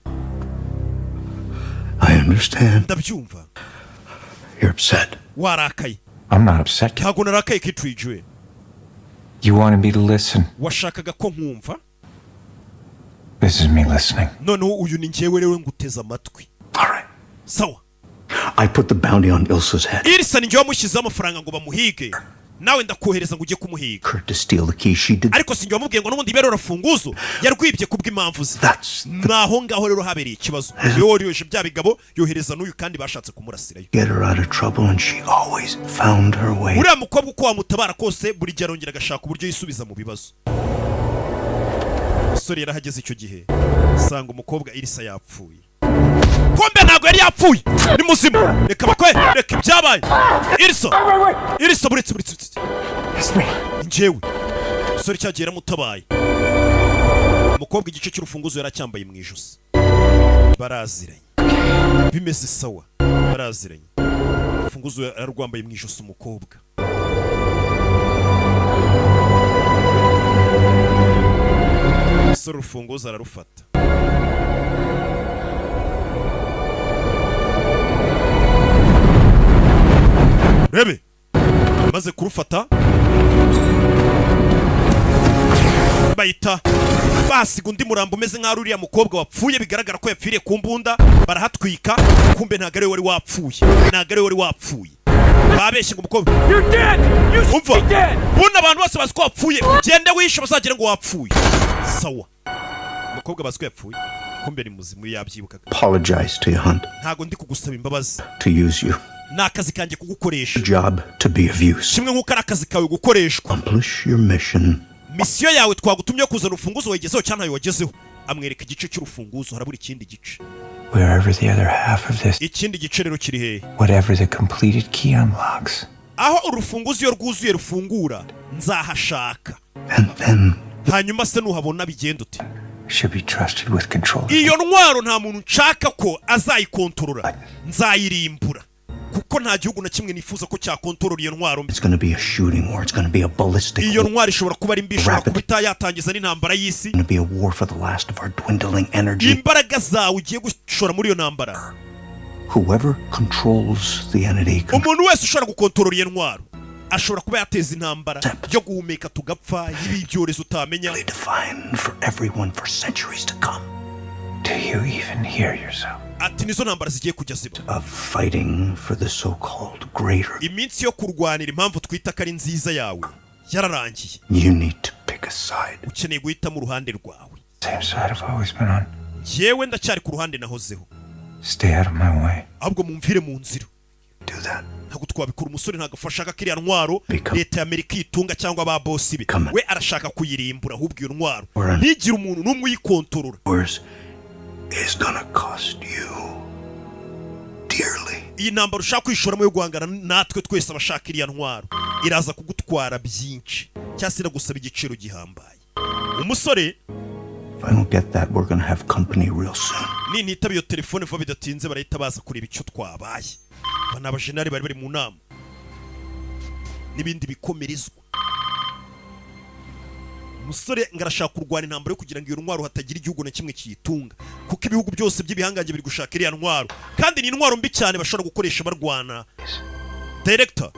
I understand. ndabyumva. You're upset. warakaye. I'm not upset. ntabwo narakaye Kittredge we. You wanted me to listen. washakaga ko nkumva. This is me listening. noneho uyu ni njyewe rero nguteze amatwi. All right. sawa. I put the bounty on Ilsa's head. Ilsa ni njye wamushyizeho amafaranga ngo bamuhige, nawe ndakohereza ngo ujye kumuhiga. Her to steal the key. She did. ariko sinjye wamubwiye ngo n'ubundi ibere urafunguzo yarwibye kubw'impamvu ze. naho ngaho rero habereye ikibazo. iyo wariyoje bya bigabo yohereza n'uyu kandi bashatse kumurasirayo. Get her out of trouble, and she always found her way. uriya mukobwa uko wamutabara kose buri gihe arongera agashaka uburyo yisubiza mu bibazo. umusore yarahageze icyo gihe sanga umukobwa Ilsa yapfuye. kombe ntabwo yari yapfuye, ni muzima. reka bakwe, reka ibyabaye. Ilsa buretse njyewe umusore cyagiye yaramutabaye. umukobwa igice cy'urufunguzo yaracyambaye mu ijosi. baraziranye bimeze sawa, baraziranye. urufunguzo yararwambaye mu ijosi umukobwa. umusore urufunguzo ararufata. Rebe maze kurufata bayita basiga undi murambo umeze nk'aho uriya mukobwa wapfuye bigaragara ko yapfiriye ku mbunda barahatwika kumbe ntago ari we wari wapfuye babeshye ngo umukobwa umva buna abantu bose bazi ko wapfuye gende wishe bazagira ngo wapfuye sawa umukobwa bazi ko yapfuye kumbe ni muzimu yabyibuka. Apologize to you, Hunt. Ntago ndi kugusaba imbabazi. To use you. Nakazi kanjye kugukoresha. Job to be of use. Kimwe nk'uko ari akazi kawe gukoreshwa. Accomplish your mission. Misiyo yawe twagutumye kuzana urufunguzo wagezeho cyangwa wagezeho. Amwereka igice cy'urufunguzo harabura ikindi gice. Wherever the other half of this. Ikindi gice rero kiri he? Whatever the completed key unlocks. Aho urufunguzo iyo rwuzuye rufungura nzahashaka. And then. Hanyuma se nuhabona bigenda ute? Should be trusted with control. Iyo ntwaro nta muntu nshaka ko azayikontorora. Nzayirimbura. Kuko nta gihugu na kimwe nifuza ko cyakontorora iyo ntwaro. It's going to be a shooting war. It's going to be a ballistic. Iyo ntwaro ishobora kuba ari mbi, ishobora kubita yatangiza n'intambara y'isi. It's going to be a war for the last of our dwindling energy. Imbaraga zawe ugiye gushora muri iyo ntambara. Whoever controls the entity. Umuntu wese ushobora gukontorora iyo ntwaro ashobora kuba yateza intambara yo guhumeka tugapfa y'ibyorezo utamenya. For everyone for centuries to come. Do you even hear yourself? Ati nizo ntambara zigiye kujya ziba. Of fighting for the so-called greater. Iminsi yo kurwanira impamvu twita ko ari nziza yawe yararangiye. You need to pick a side. Ukeneye guhitamo uruhande rwawe. Same side I've always been on. Yewe ndacyari ku ruhande nahozeho. Stay out of my way. Ahubwo mumvire mu nzira. Do that. Ntabwo twabikora umusore ntabwo afashaka kiriya ntwaro leta y'Amerika itunga cyangwa aba boss be. We arashaka kuyirimbura ahubwo iyo ntwaro. Ntigire umuntu n'umwe uyikontorora. Is gonna cost you dearly. Iyi ntambara ushaka kwishoramo yo guhangana natwe twese abashaka iriya ntwaro iraza kugutwara byinshi cyangwa se gusaba igiciro gihambaye. Umusore If I don't get that, we're gonna have company real soon. Nintaba iyo telefone vuba bidatinze barahita baza kureba icyo twabaye. Bana abajenari bari mu nama n'ibindi bikomerezwa. Umusore ngarashaka kurwana intambara yo kugira ngo iyo ntwaro hatagira igihugu na kimwe kiyitunga kuko ibihugu byose by'ibihangange biri gushaka iriya ntwaro kandi ni intwaro mbi cyane bashobora gukoresha barwana. Director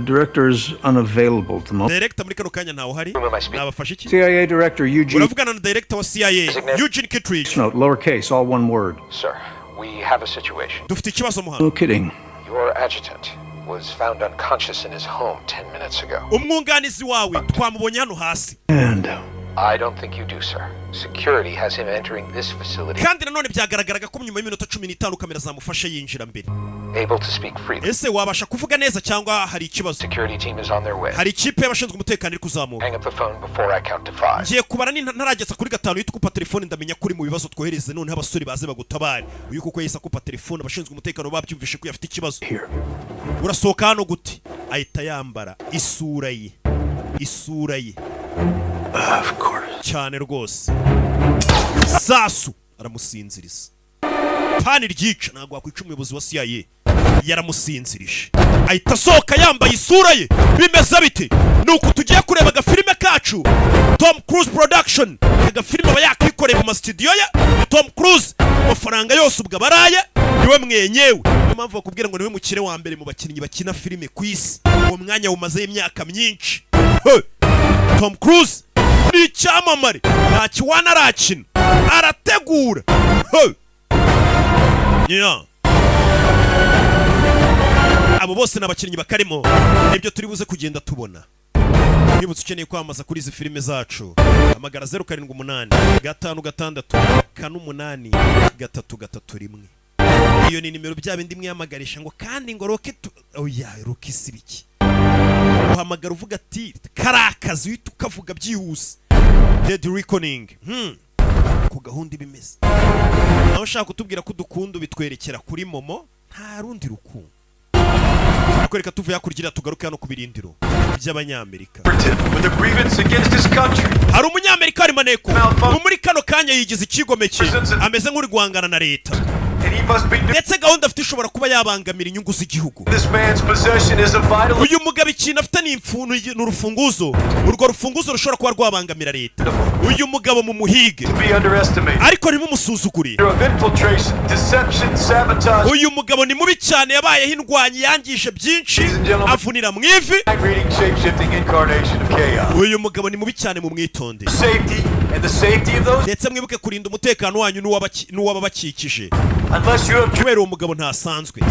Director is unavailable at the moment. Director muri kano kanya ntawe hari. Nabafashe iki? CIA Director Eugene. Uravugana na Director wa CIA Eugene Kittredge. No, lowercase, all one word. Sir, we have a situation. Dufite ikibazo muhano. No kidding. Your adjutant was found unconscious in his home 10 minutes ago. Umwunganizi wawe twamubonye hano hasi. And I don't think you do, sir. Security has him entering this facility. Kandi nanone byagaragaraga ko nyuma y'iminota 15 kamera zamufashe yinjira mbere. Able to speak freely. Ese wabasha kuvuga neza cyangwa hari ikibazo? Security team is on their way. Hari ikipe y'abashinzwe umutekano iri kuzamuka. Hang up the phone before I count to 5. Ngiye kubara ntarageza kuri 5 yita kupa telefone ndamenya kuri mu bibazo twohereze none abasore baze bagutabare. Uyu kuko yisa kupa telefone abashinzwe umutekano babyumvishe ko yafite ikibazo. Urasohoka hano gute? Ahita yambara isura ye. Of course. Cyane rwose. Sasu aramusinziriza. Pani ryica ntabwo wakwica umuyobozi wa CIA. Yaramusinzirije. Ahita asohoka yambaye isura ye. Bimeze bite? Nuko tugiye kureba agafilime kacu. Tom Cruise Production. Agafilime aba yakwikoreye mu studio ya Tom Cruise. Amafaranga yose ubwo baraye niwe mwenyewe. Niyo mpamvu bakubwira ngo niwe mukire wa mbere mu bakinnyi bakina filime ku isi. Uwo mwanya wumaze imyaka myinshi. Tom Cruise ni icyamamare. Ntakiwana arakina. Arategura. Yeah. Abo bose n'abakinnyi bakarimo nibyo turi buze kugenda tubona. Nibutse ukeneye kwamaza kuri izi filime zacu amagara 078 5 6 8 iyo ni nimero bya bindi mwiyamagarisha ngo kandi ngo rocket rocket sibiki uhamagara uvuga ati karakazi uhita ukavuga byihuse Dead Reckoning ku gahunda ibimeze naho ushaka kutubwira ko dukunda bitwerekera kuri momo nta rundi rukundo kwereka tuvuye kurgira tugaruke hano ku birindiro by'abanyamerika. Hari umunyamerika ari maneko muri kano kanya yigize ikigomeke ameze nk'uri guhangana na leta ndetse gahunda afite ishobora kuba yabangamira inyungu z'igihugu. This man's possession is a vital. Uyu mugabo ikintu afite ni urufunguzo. Urwo rufunguzo rushobora kuba rwabangamira leta. Uyu mugabo mu muhige. Ariko ntimumusuzugure. Uyu mugabo ni mubi cyane, yabayeho indwanyi, yangije byinshi, avunira mu ivi. Uyu mugabo ni mubi cyane, mu mwitonde. Ndetse mwibuke kurinda umutekano wanyu n'uwababakikije. Kubera uwo mugabo ntasanzwe.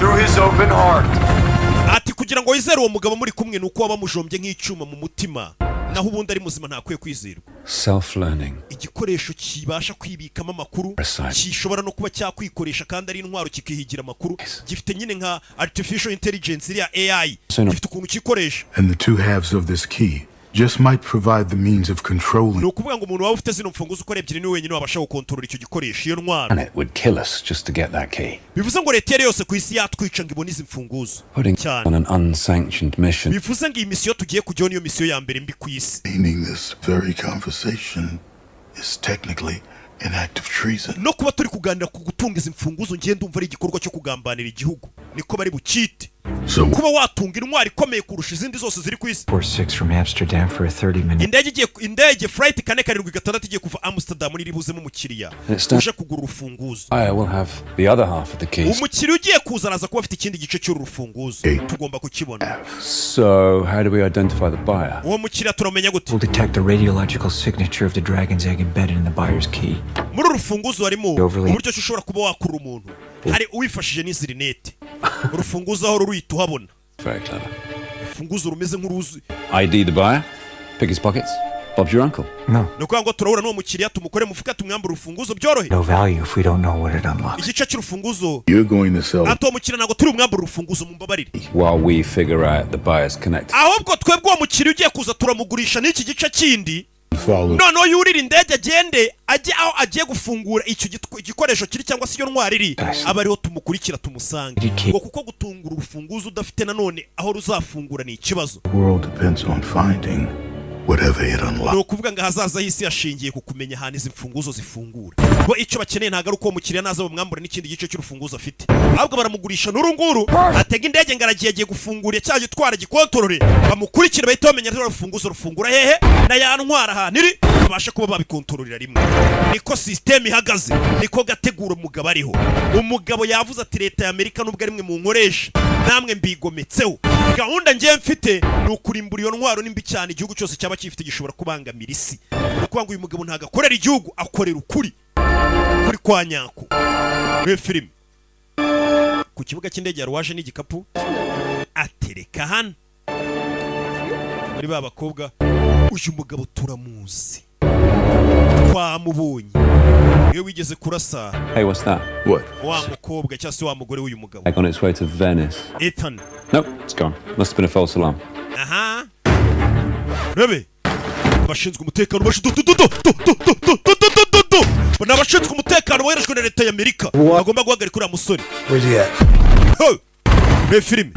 Ati kugira ngo wizere uwo mugabo muri kumwe nuko waba mujombye nk'icyuma mu mutima, naho ubundi ari muzima ntakwiye kwizerwa. Self-learning. Igikoresho kibasha kwibikamo amakuru, gishobora no kuba cyakwikoresha kandi ari intwaro kikihigira amakuru, gifite nyine nka artificial intelligence iriya AI, gifite ukuntu kikoresha. And the two halves of this key just might provide the means of controlling. No kuvuga ngo umuntu waba ufite zino mfunguzo uko ebyiri ni wenyine wabasha gukontorora icyo gikoresho, iyo ntwaro. And it would kill us just to get that key. Bivuze ngo leta yose ku isi yatwica ngo ibone izi mfunguzo. On an unsanctioned mission. Bivuze ngo iyi misiyo tugiye kujyaho niyo misiyo ya mbere mbi ku isi. Meaning this very conversation is technically an act of treason. No kuba turi kuganira ku gutunga izi mfunguzo ngiye ndumva ari igikorwa cyo kugambanira igihugu. Niko bari bucite. Kuba watunga intwari ikomeye kurusha izindi zose ziri ku isi. 46 from Amsterdam for a 30 minute. Indege flight 476 igiye kuva Amsterdam niri buzemo umukiriya. Uje kugura urufunguzo. I will have the other half of the keys. Umukiriya ugiye kuza araza kuba afite ikindi gice cy'uru rufunguzo. Tugomba kukibona. So, how do we identify the buyer? Uwo mukiriya turamenya gute? We'll detect the radiological signature of the dragon's egg embedded in the buyer's key. Muri urufunguzo harimo uburyo ushobora kuba wakura umuntu. Hari uwifashije n'izirinete. Urufunguzo aho rurita uhabona. Very clever. Urufunguzo rumeze nk'uruzi. ID the buyer, pick his pockets. Bob's your uncle. No. Nuko ngo turahura n'uwo mukiriya tumukore mufuka tumwambura urufunguzo byorohe. No value if we don't know what it unlocks. Igice cy'urufunguzo. You're going to sell. Ato mukiriya nago turi umwambura urufunguzo mumbabarire. While we figure out the buyer's connected. Ahubwo twebwe uwo mukiriya ugiye kuza turamugurisha n'iki gice kindi. No yurira indege agende ajye aho agiye gufungura icyo gikoresho kiri cyangwa se iyo ntwari iri, abariho tumukurikira tumusange. Ngo kuko gutungura urufunguzo udafite nanone aho ruzafungura ni ikibazo. The world depends on finding whatever it unlocks. No kuvuga ngo hazaza hisi yashingiye ku kumenya ahantu izi mfunguzo zifungura. Bo icyo bakeneye ntago ari uko umukiriya naza bamwambura n'ikindi gice cy'urufunguzo afite, ahubwo baramugurisha n'urunguru atega indege ngaragiye agiye gufungura cya gitwara gikontorore, bamukurikira bahita bamenya rero urufunguzo rufungura hehe na ya ntwara ahantu iri, babasha kuba babikontororera rimwe. Niko system ihagaze, niko gategura umugabo ariho. Umugabo yavuze ati leta ya Amerika nubwo ari mwe mu nkoresha namwe mbigometseho, gahunda ngiye mfite ni ukurimbura iyo ntwaro nimbi cyane igihugu cyose cyaba kifite gishobora kubangamira isi. Kuko ngo uyu mugabo ntago akorera igihugu, akorera ukuri kuri kwa nyako. Re film ku kibuga cy'indege yarwaje n'igikapu atereka hano muri ba bakobwa. Uyu mugabo turamuzi, twamubonye iyo wigeze kurasa. Hey, what's that? What? Wa mukobwa cyangwa se wa mugore w'uyu mugabo. Like on its way to Venice. Ethan. Nope, it's gone. Must have been a false alarm. Aha. Rebe. Bashinzwe umutekano n'abashinzwe umutekano boherejwe na leta ya Amerika bagomba guhagarika uriya musore. Where's he at? Re film.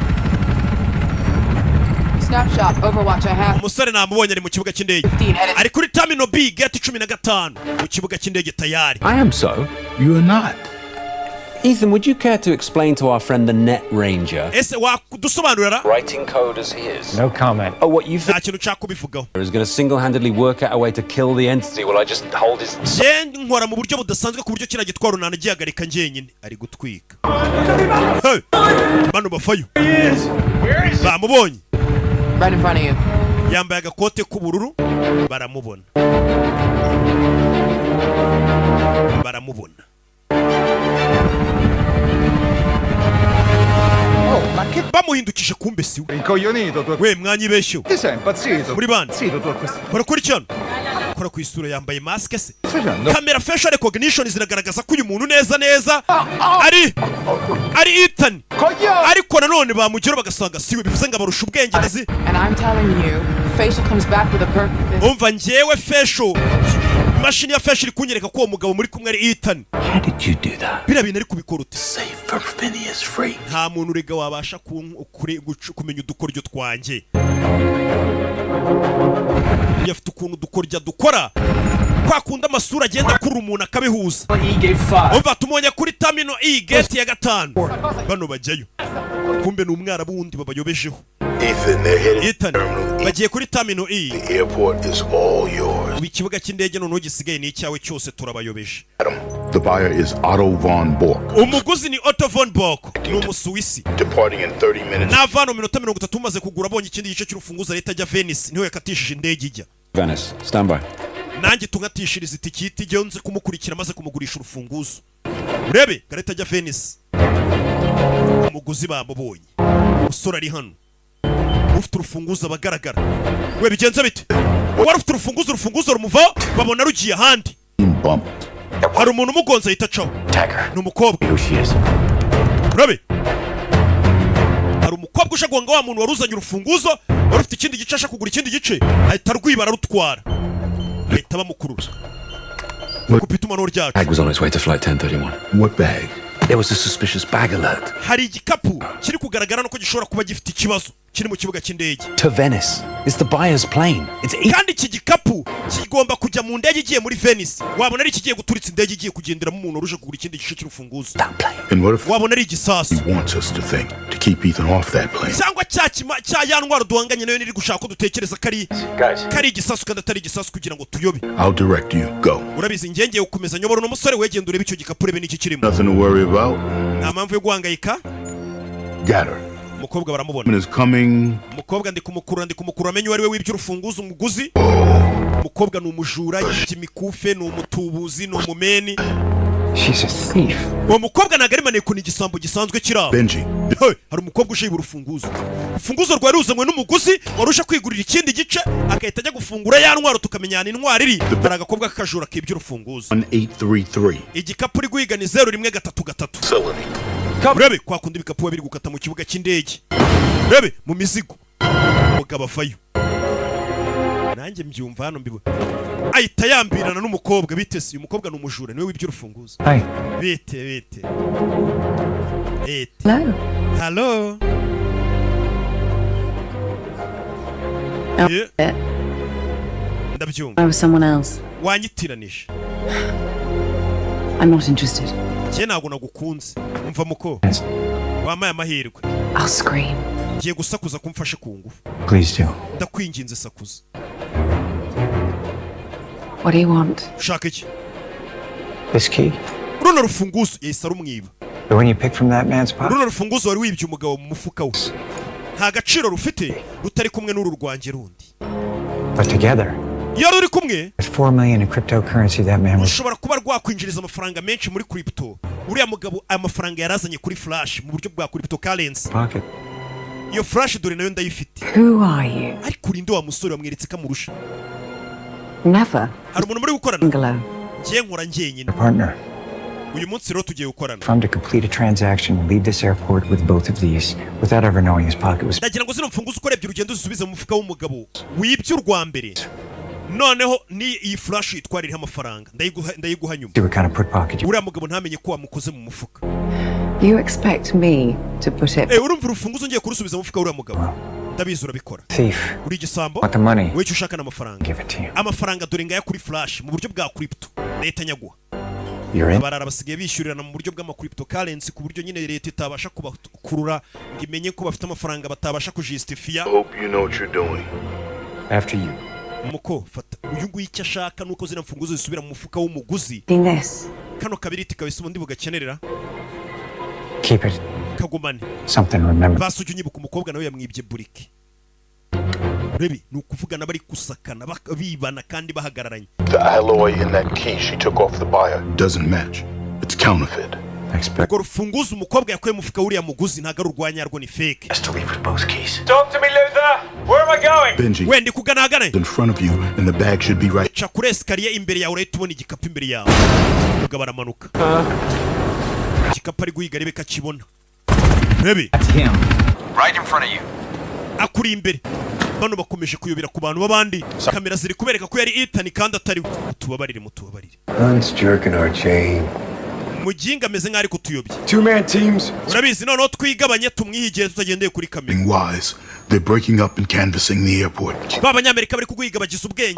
Snapshot, Overwatch, I have. Umusore namubonye ari mu kibuga cy'indege. Ari kuri Terminal B, gate 15 mu kibuga cy'indege tayari. I am so. You are not. Ethan, would you care to explain to our friend the Net Ranger? Ese wakudusobanurira? Writing code as he is. No comment. Oh, what you Nta kintu cyakubivugaho. is going to single-handedly work out a way to kill the entity? Will I just hold his... Nkora mu buryo budasanzwe ku buryo kira gitwaro nanagihagarika njyenyine. Ari gutwika. Bano bafayo. Bamubonye. Right in front of you. Yambaye agakote k'ubururu, baramubona. Bamuhindukije kumbe si we mwanyibeshyo. Muri bande barakora icyano, kora ku isura yambaye mask se. Camera facial recognition ziragaragaza ko uyu muntu neza ari Ethan, ariko nanone bamugero bagasanga siwe, bivuze ngo abarusha ubwenge nzi. And I'm telling you, facial comes back with a purpose. Umva njyewe facial imashini ya flash iri kunyereka ko uwo mugabo muri kumwe ari Ethan. How did you do that? Bira bintu ari kubikora ute? Safe from Phineas Free. Nta muntu urega wabasha kumenya udukoryo twanjye. Yafite ukuntu dukorya dukora. Kwa kunda amasura agenda kuri umuntu akabihuza. Umva tumonye kuri Terminal E gate ya 5. Bano bajyayo. Kumbe ni umwarabu wundi babayobejeho. Ethan, bagiye kuri Terminal E. The airport is all yours. Ikibuga cy'indege noneho gisigaye ni icyawe cyose turabayobeje. The buyer is Otto von Bork. Umuguzi ni Otto von Bork, ni Umusuwisi. Departing in 30 minutes. Navano minota 30 umaze kugura abonye ikindi gice cy'urufunguzo leta ajya Venice niho yakatishije indege ijya. Venice, stand by. Nanjye tungatishiriza itiki itijye nze kumukurikira maze kumugurisha urufunguzo. Urebe gareta ajya Venice. Umuguzi bamubonye. Usora ari hano. Ufite urufunguzo abagaragara. We bigenze bite? Wari ufite urufunguzo rumuva babona rugiye ahandi. Hari umuntu umugonze ahita acaho. Ni umukobwa. Urebe. Hari umukobwa ushagonga wa muntu waruzanye urufunguzo wari ufite ikindi gice ashaka kugura ikindi gice ahita rwibara rutwara. Ahita bamukurura. Kupita umano ryacu. Bag was on its way to flight 1031. What bag? There was a suspicious bag alert. Hari igikapu kiri kugaragara no ko gishobora kuba gifite ikibazo kiri mu kibuga cy'indege. To Venice. It's the buyer's plane. Kandi iki gikapu kigomba kujya mu ndege igiye muri Venice. Wabona ari ikigiye guturitsa indege igiye kugenderamo umuntu uruje kugura ikindi gice cy'urufunguzo. And what if wabona ari igisasu? He wants us to think to keep Ethan off that plane. Cyangwa cya yantwaro duhanganye nayo niri gushaka ko dutekereza kari igisasu kandi atari igisasu kugira ngo tuyobe. I'll direct you. Go. Urabizi ngengeye ukomeza nyobora no musore wegenda urebe icyo gikapu rebe n'iki kirimo. Nothing to worry about. Nta mpamvu yo guhangayika. Got her. Umukobwa baramubona. Umukobwa ndi kumukura amenye wari we wibye urufunguzo umuguzi. Umukobwa ni umujura yibye imikufe ni umutubuzi ni umumeni. She's a thief. Uwo mukobwa nagari maneko ni igisambo gisanzwe kirabo. Benji. Hari umukobwa ushiye urufunguzo. Urufunguzo rwari ruzanywe n'umuguzi warusha kwigurira ikindi gice akahita ajya gufungura ya ntwaro tukamenyana intwaro iri. Hari agakobwa kakajura kibye urufunguzo. 1833. Igikapu uri guhiga ni 0133. Urebe kwa kundi bikapu biri gukata mu kibuga cy'indege. Urebe mu mizigo. Umugabo avayo. Nanjye mbyumva hano mbibo. Ahita yambirana n'umukobwa bitese uyu mukobwa n'umujura niwe wibye urufunguzo. Bite. Hello. Ndabyumva. I was someone else. Wanyitiranije. I'm not interested. Cye ntabwo nagukunze. Umva muko. Wamaye amahirwe. I'll scream. Ngiye gusakuza kumfashe ku ngufu. Please do. Ndakwinginze sakuza. What do you want? Ushaka iki? This key? Runo rufunguzo yahise arumwiba. The one you picked from that man's pocket? Runo rufunguzo wari wibye umugabo mu mufuka we. Nta gaciro rufite rutari kumwe n'uru rwanjye rundi. But together. Iyo ruri kumwe. With 4 million in cryptocurrency that man was. Ushobora kuba rwakwinjiriza amafaranga menshi muri crypto. Uriya mugabo aya mafaranga yarazanye kuri flash mu buryo bwa cryptocurrency. Pocket. Iyo flash dore nayo ndayifite. Who are you? Ariko urinde wa musore wamweretse kamurusha. Never. Hari umuntu muri gukorana. Ingalo. Ngiye nkora njyenyine. Partner. Uyu munsi rero tugiye gukorana. From to complete a transaction, leave this airport with both of these, without ever knowing his pocket was. Ndagira ngo zino mfunguzo ukorebye urugendo zisubiza mu mufuka w'umugabo. Wibye urwa mbere. Noneho ni iyi flash itwarira amafaranga. Ndayiguha nyuma. See what kind of put pocket you. Uriya mugabo ntamenye ko wamukoze mu mufuka. You expect me to put it. Urumva urufunguzo ngiye kurusubiza mu mufuka uriya mugabo. Ndabizi urabikora. Thief. Uri igisambo? Want the money? Wewe ushaka n'amafaranga. Give it to you. Amafaranga dore ngaya kuri flash mu buryo bwa crypto. Leta nyaguha. You're in. Barara basigaye bishyurirana mu buryo bw'ama cryptocurrency ku buryo nyine leta itabasha kubakurura ngo imenye ko bafite amafaranga batabasha kujustifia. Hope you know what you're doing. After you. Muko fata uyu nguyu icyo ashaka nuko zina mfunguzo zisubira mu mufuka w'umuguzi. Kano kabiriti kabisa ubundi bugakenerera. Keep it. Kagumane. Something remember. Basujye unyibuka umukobwa nawe yamwibye buriki. Rebi nukuvugana bari kusakana bibana kandi bahagararanye. The alloy in that key she took off the buyer doesn't match. It's counterfeit. Ubwo rufunguzo umukobwa yakuye mu mufuka uriya muguzi ntago rurwanya rwo ni fake. Has to leave with both keys. Talk to me, Luther. Where am I going? Benji. Wendi kugana hagana. In front of you and the bag should be right. Chakure escalier imbere yawe urahita ubona igikapu imbere yawe. Ubwo baramanuka. Igikapu ari guhiga rebe kakibona. Rebi. That's him. Right in front of you. Akuri imbere. bano bakomeje kuyobera ku bantu b'abandi kamera ziri kubereka ko yari Ethan kandi atari we. Mutubabarire. Hunt's jerking our chain. Mujinga ameze nk'ari kutuyobya. 2-man teams. Urabizi noneho twigabanye tumwihigire tutagendeye kuri kamera. Wise, they're breaking up and canvassing the airport. B'Abanyamerika bari kuguhiga bagize ubwenge.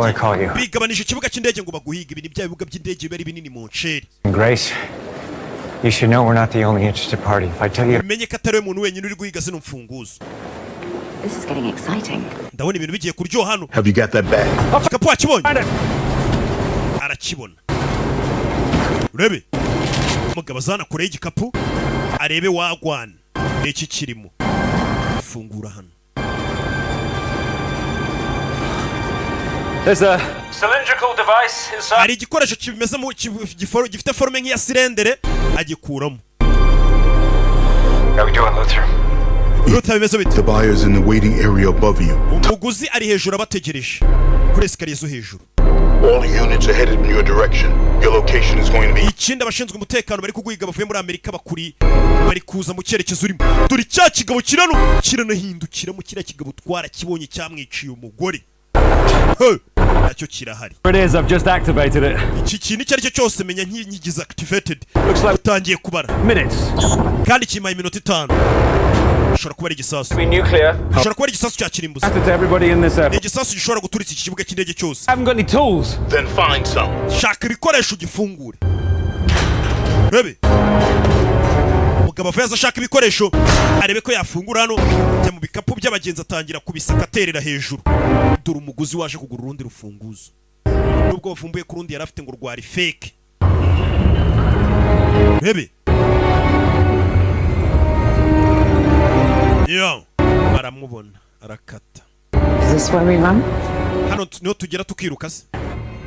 Bigabanije ikibuga cy'indege ngo baguhiga. Ibi ni bya bibuga by'indege bari binini mu nsheri. Grace, you should know we're not the only interested party. If I tell you... Menye ko atari we muntu wenyine uri guhiga zino mfunguzo. This is getting exciting. Ndabona ibintu bigiye kuryoha hano. Have you got that bag? Igikapu wakibonye? Arakibona. Urebe. Umugabo azana kure y'igikapu arebe wagwana n'iki kirimo. Fungura hano. There's a cylindrical device inside. Hari igikoresho kimeze mu gifite forme nk'iya silendere agikuramo. How we doing, Luther? Luther bimeze bite? The buyer's in the waiting area above you. Umuguzi ari hejuru abategereje. Kuri esikariye zo hejuru. All units are headed in your direction. Your location is going to be... Ikindi abashinzwe umutekano bari kuguhiga bavuye muri Amerika bari kuza mu cyerekezo urimo. Dore cya kigabo kiranahindukira mu kiriya kigabo twara kibonye cyamwiciye umugore. Nacyo kirahari. It is, I've just activated it. Iki kintu icyo ari cyo cyose menya nkigize activated. Looks like utangiye kubara. Minutes. Kandi kimaye iminota 5. Ushobora kuba ari igisasu. Ushobora kuba ari igisasu cya kirimbuzi. Ni igisasu gishobora guturitsa iki kibuga cy'indege cyose. I haven't got any tools. Then find some. Shaka ibikoresho gifungure. Rebe. Umugabo avuye ashaka ibikoresho arebe ko yafungura hano jya mu bikapu by'abagenzi atangira kubisaka aterera hejuru. Dore umuguzi waje kugura urundi rufunguzo. Nubwo bavumbuye ku rundi yari afite ngo rwari fake. Rebe. Yo, baramubona arakata. Is this where we run? Hano niho tugera tukiruka se.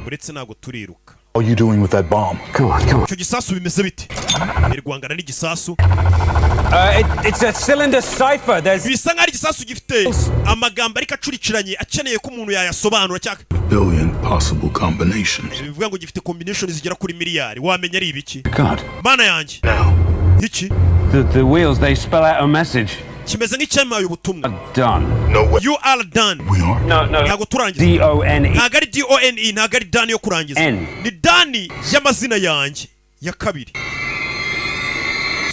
Uretse ntago turiruka. What are you doing with that bomb? Come on. Icyo gisasu bimeze bite? Irwangana n'igisasu. It's a cylinder cipher. Bisa nk'ari igisasu gifite amagambo ariko acurikiranye akeneye ko umuntu yayasobanura cyaka. Billion possible combinations. Bivuga ngo gifite combination zigera kuri miliyari. Wamenya ari ibiki? God. Mana yanjye. Iki? The wheels, they spell out a message. Kimeze nk'icyamaye ubutumwa. Done. No way. You are done. We are. No. Ntago turangiza. D-O-N-E. Ntago ari D-O-N-E, ntago ari done yo kurangiza. N. Ni done y'amazina yanjye ya kabiri.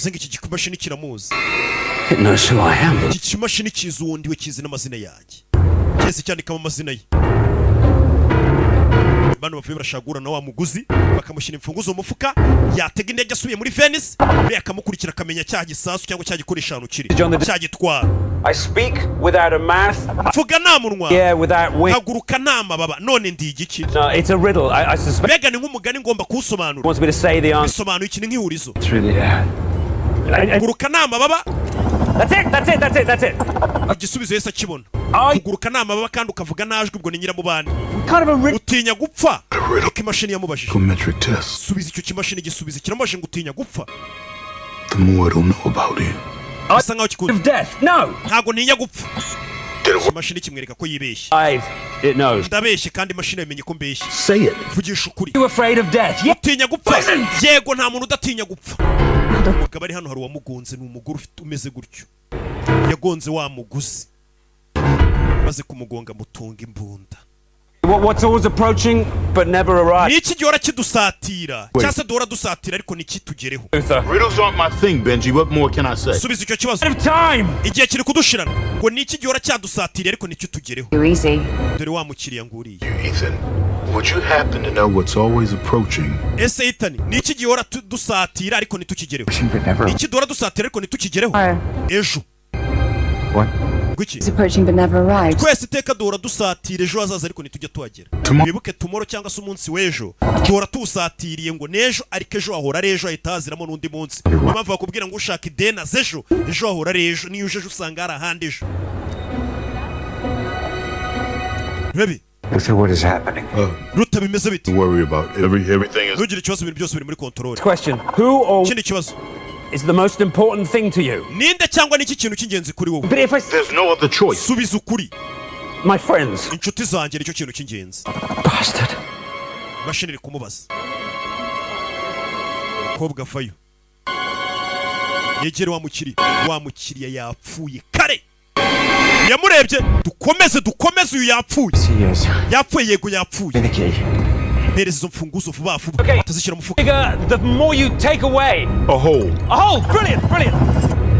Zenga iki kimashini kiramuzi. It knows who I am. Iki kimashini kizi undi we kizi n'amazina yanjye. Cyese cyandikamo amazina ye. Bano bavuye barashagura na wa muguzi bakamushyira imfunguzo mu mufuka yatega indege asubiye muri Venice be akamukurikira akamenya cya gisasu cyangwa cya gikoresho ahantu kiri cya gitwara. I speak without a mouth. Vuga nta munwa. Yeah, without wings. Haguruka nta mababa. None ndi igiki? No, it's a riddle. I suspect. Bega ni nk'umugani ngomba kuwusobanura. Wants me to say the answer. Bisobanuye iki ni nk'ihurizo. It's really Haguruka nta mababa. That's it. Igisubizo Yesu akibona. Kuguruka nta mababa kandi ukavuga najwe ubwo ni nyiramubandi. Utinya gupfa. Ikimashini yamubajije. Psychometric test. Subiza icyo kimashini gisubiza kiramubajije ngo utinya gupfa. The more I don't know about it. Asa nkaho kikuze. No. Ntago ntinya gupfa. Imashini kimwereka ko yibeshye. It knows. Ndabeshye kandi imashini yamenye ko mbeshye. Say it. Vugisha ukuri. You afraid of death? Utinya gupfa. Yego nta muntu udatinya gupfa. Umugabo ari hano hari uwamugonze ni umugore ufite umeze gutyo. Yagonze wa muguzi. Maze kumugonga mutunga imbunda. What's always approaching but never arrives. Niki gihora kidusatira. Cyase duhora dusatira ariko nikitugereho. Riddles aren't my thing, Benji. What more can I say? Subiza icyo kibazo. Time. Igihe kiri kudushirana. Ngo niki gihora cyadusatira ariko nikitugereho. Easy. Dore wa mukiriya nguriye. Ethan, would you happen to know what's always approaching? Ese Ethan, niki gihora dusatira ariko nitukigereho. Niki duhora dusatira ariko nitukigereho. Ejo. What? It's approaching but never arrives. Twese iteka duhora dusatira ejo hazaza ariko ntitujya tuhagera. Wibuke tomorrow cyangwa se umunsi w'ejo duhora tusatiriye ngo nejo ariko ejo ahora ari ejo ahita haziramo n'undi munsi. Impamvu bakubwira ngo ushaka idena z'ejo ejo ahora ari ejo niyo uje usanga hari ahandi ejo. Rebi. Luther, what is happening? Ruta bimeze bite? Don't worry about it. Everything is... Ntugire ikibazo ibintu byose biri muri control. Question. Who or Kindi kibazo. is the most important thing to you? Ninde cyangwa niki kintu cy'ingenzi kuri wowe? But if I... There's no other choice. Subiza ukuri. My friends. Inshuti zanjye nicyo kintu cy'ingenzi. Bastard. Mashini iri kumubaza. Kobwa fayo. Yegere wa mukiriya yapfuye kare. yamurebye dukomeze uyu yapfuye yego yapfuye mpereza izo mfunguzo vuba vuba utazishyira mu mufuka The more you take away. A hole. A hole! Brilliant, brilliant!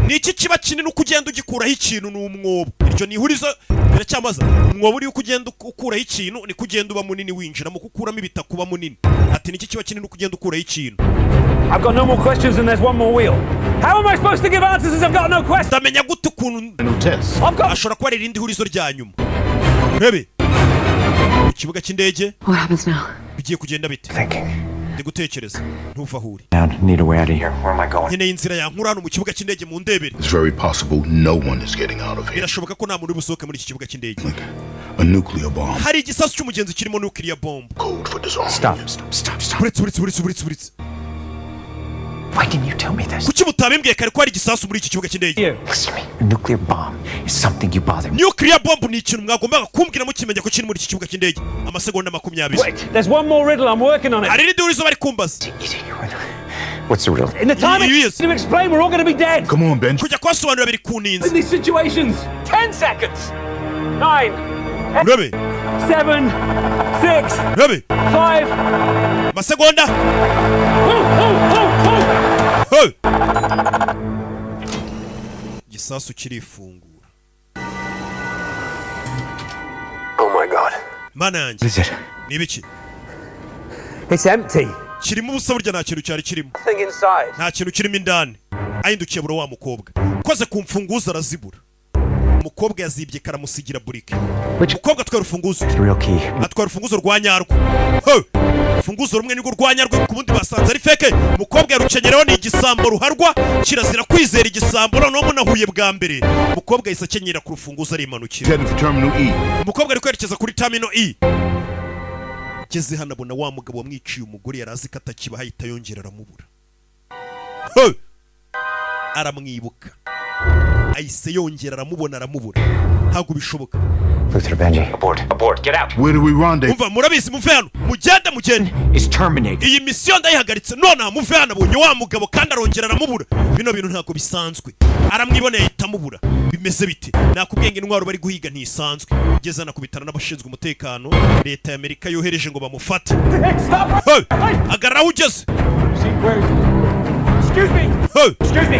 ni iki kiba kinini uko ugenda ugikuraho ikintu n'umwobo iryo ni ihurizo biracyamaza umwobo uri uko ugenda ukuraho ikintu ni kugenda uba munini winjiramo kukuramo ibitaka kuba munini ati ni iki kiba kinini uko ugenda ukuraho ikintu I've got no more questions and there's one more wheel. How am I supposed to give answers as I've got no questions? ndamenya gute ukuntu ashobora kuba ari irindi hurizo rya nyuma rebe mu kibuga cy'indege bigiye kugenda bite ndi gutekereza ntuva huri nkeneye inzira yankura hano mu kibuga cy'indege mu ndebere It's very possible no one is getting out of here. birashoboka ko nta muntu uri busohoke muri iki kibuga cy'indege A nuclear bomb. hari igisasu cy'umugenzi kirimo nuclear bomb Code for disarmament. Stop. buretse Why didn't you tell me this? kuki mutabimbwiye kare ko hari igisasu muri iki kibuga cy'indege Listen to me. A nuclear bomb is something you bother me. nuclear bomb ni ikintu mwagombaga kumbwira mukimenya ko kiri muri iki kibuga cy'indege amasegonda 20 Wait, there's one more riddle. I'm working on it. hari irindi hurizo bari kumbaza What's the riddle? In the time to explain, we're all going to be dead. Come on, Ben. kujya kwasobanura biri In kuninze these situations, 10 seconds. 9, rebe 7, 6, rebe 5. amasegonda igisasu kirifungura Oh my God. mana yanjye What is it? ni ibiki It's empty. kirimo ubusa burya nta kintu cyari kirimo Nothing inside. nta kintu kirimo indani ahindukiye buro wa mukobwa koze ku mfunguzo arazibura umukobwa yazibye karamusigira burike umukobwa atwara urufunguzo atwara urufunguzo rwa nyarwo urufunguzo rumwe nirwo rwa nyarwo ku bundi basanze ari feke umukobwa yarukenyereho ni igisambo ruharwa kirazira kwizera igisambo noneho munahuye bwa mbere umukobwa yahise akenyera ku rufunguzo arimanukira umukobwa ari kwerekeza kuri terminal E ageze hano abona wa mugabo wamwiciye umugore yari azi ko atakiba ahita yongera aramubura aramwibuka ahise yongera aramubona aramubura ntabwo bishoboka Abort, get out. Where do we rendezvous? umva murabizi muve hano mugende It's terminated. iyi misiyo ndayihagaritse none muve hano abonye wa mugabo kandi arongera aramubura bino bintu ntabwo bisanzwe aramwiboneye ahita amubura bimeze bite nakubwiye ngo intwaro bari guhiga ntisanzwe ugeze anakubitana n'abashinzwe umutekano leta y'Amerika yohereje ngo bamufate agararaho ugeze Excuse me.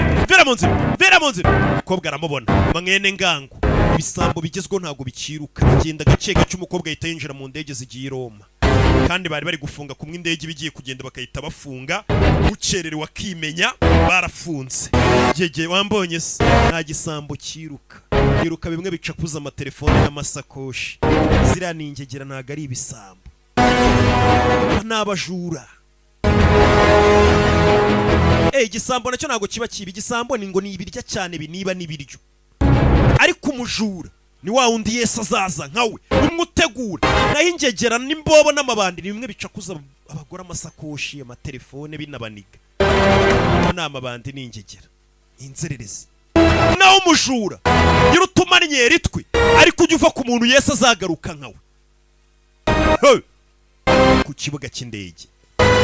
vera mu nzira umukobwa aramubona mwene ngango ibisambo bigezweho ntabwo bikiruka bigenda gake gake umukobwa ahita yinjira mu ndege zigiye i Roma kandi bari gufunga kumwe indege bigiye kugenda bakahita bafunga ukererewe akimenya barafunze gege wambonye se nta gisambo kiruka bimwe bicakuza amatelefone n'amasakoshi ziriya ni ingegera ntabwo ari ibisambo n'abajura igisambo nacyo ntabwo kiba kibi igisambo ni ngo ni ibirya cyane biniba n'ibiryo ariko umujura ni wa wundi Yesu azaza nkawe umwutegura naho ingegera n'imbobo n'amabandi ni bimwe bicakuza abagore amasakoshi amatelefone binabaniga ni amabandi n'ingegera inzererezi naho umujura y'urutumanye ritwe ariko ujya uva ku muntu Yesu azagaruka nkawe ku kibuga cy'indege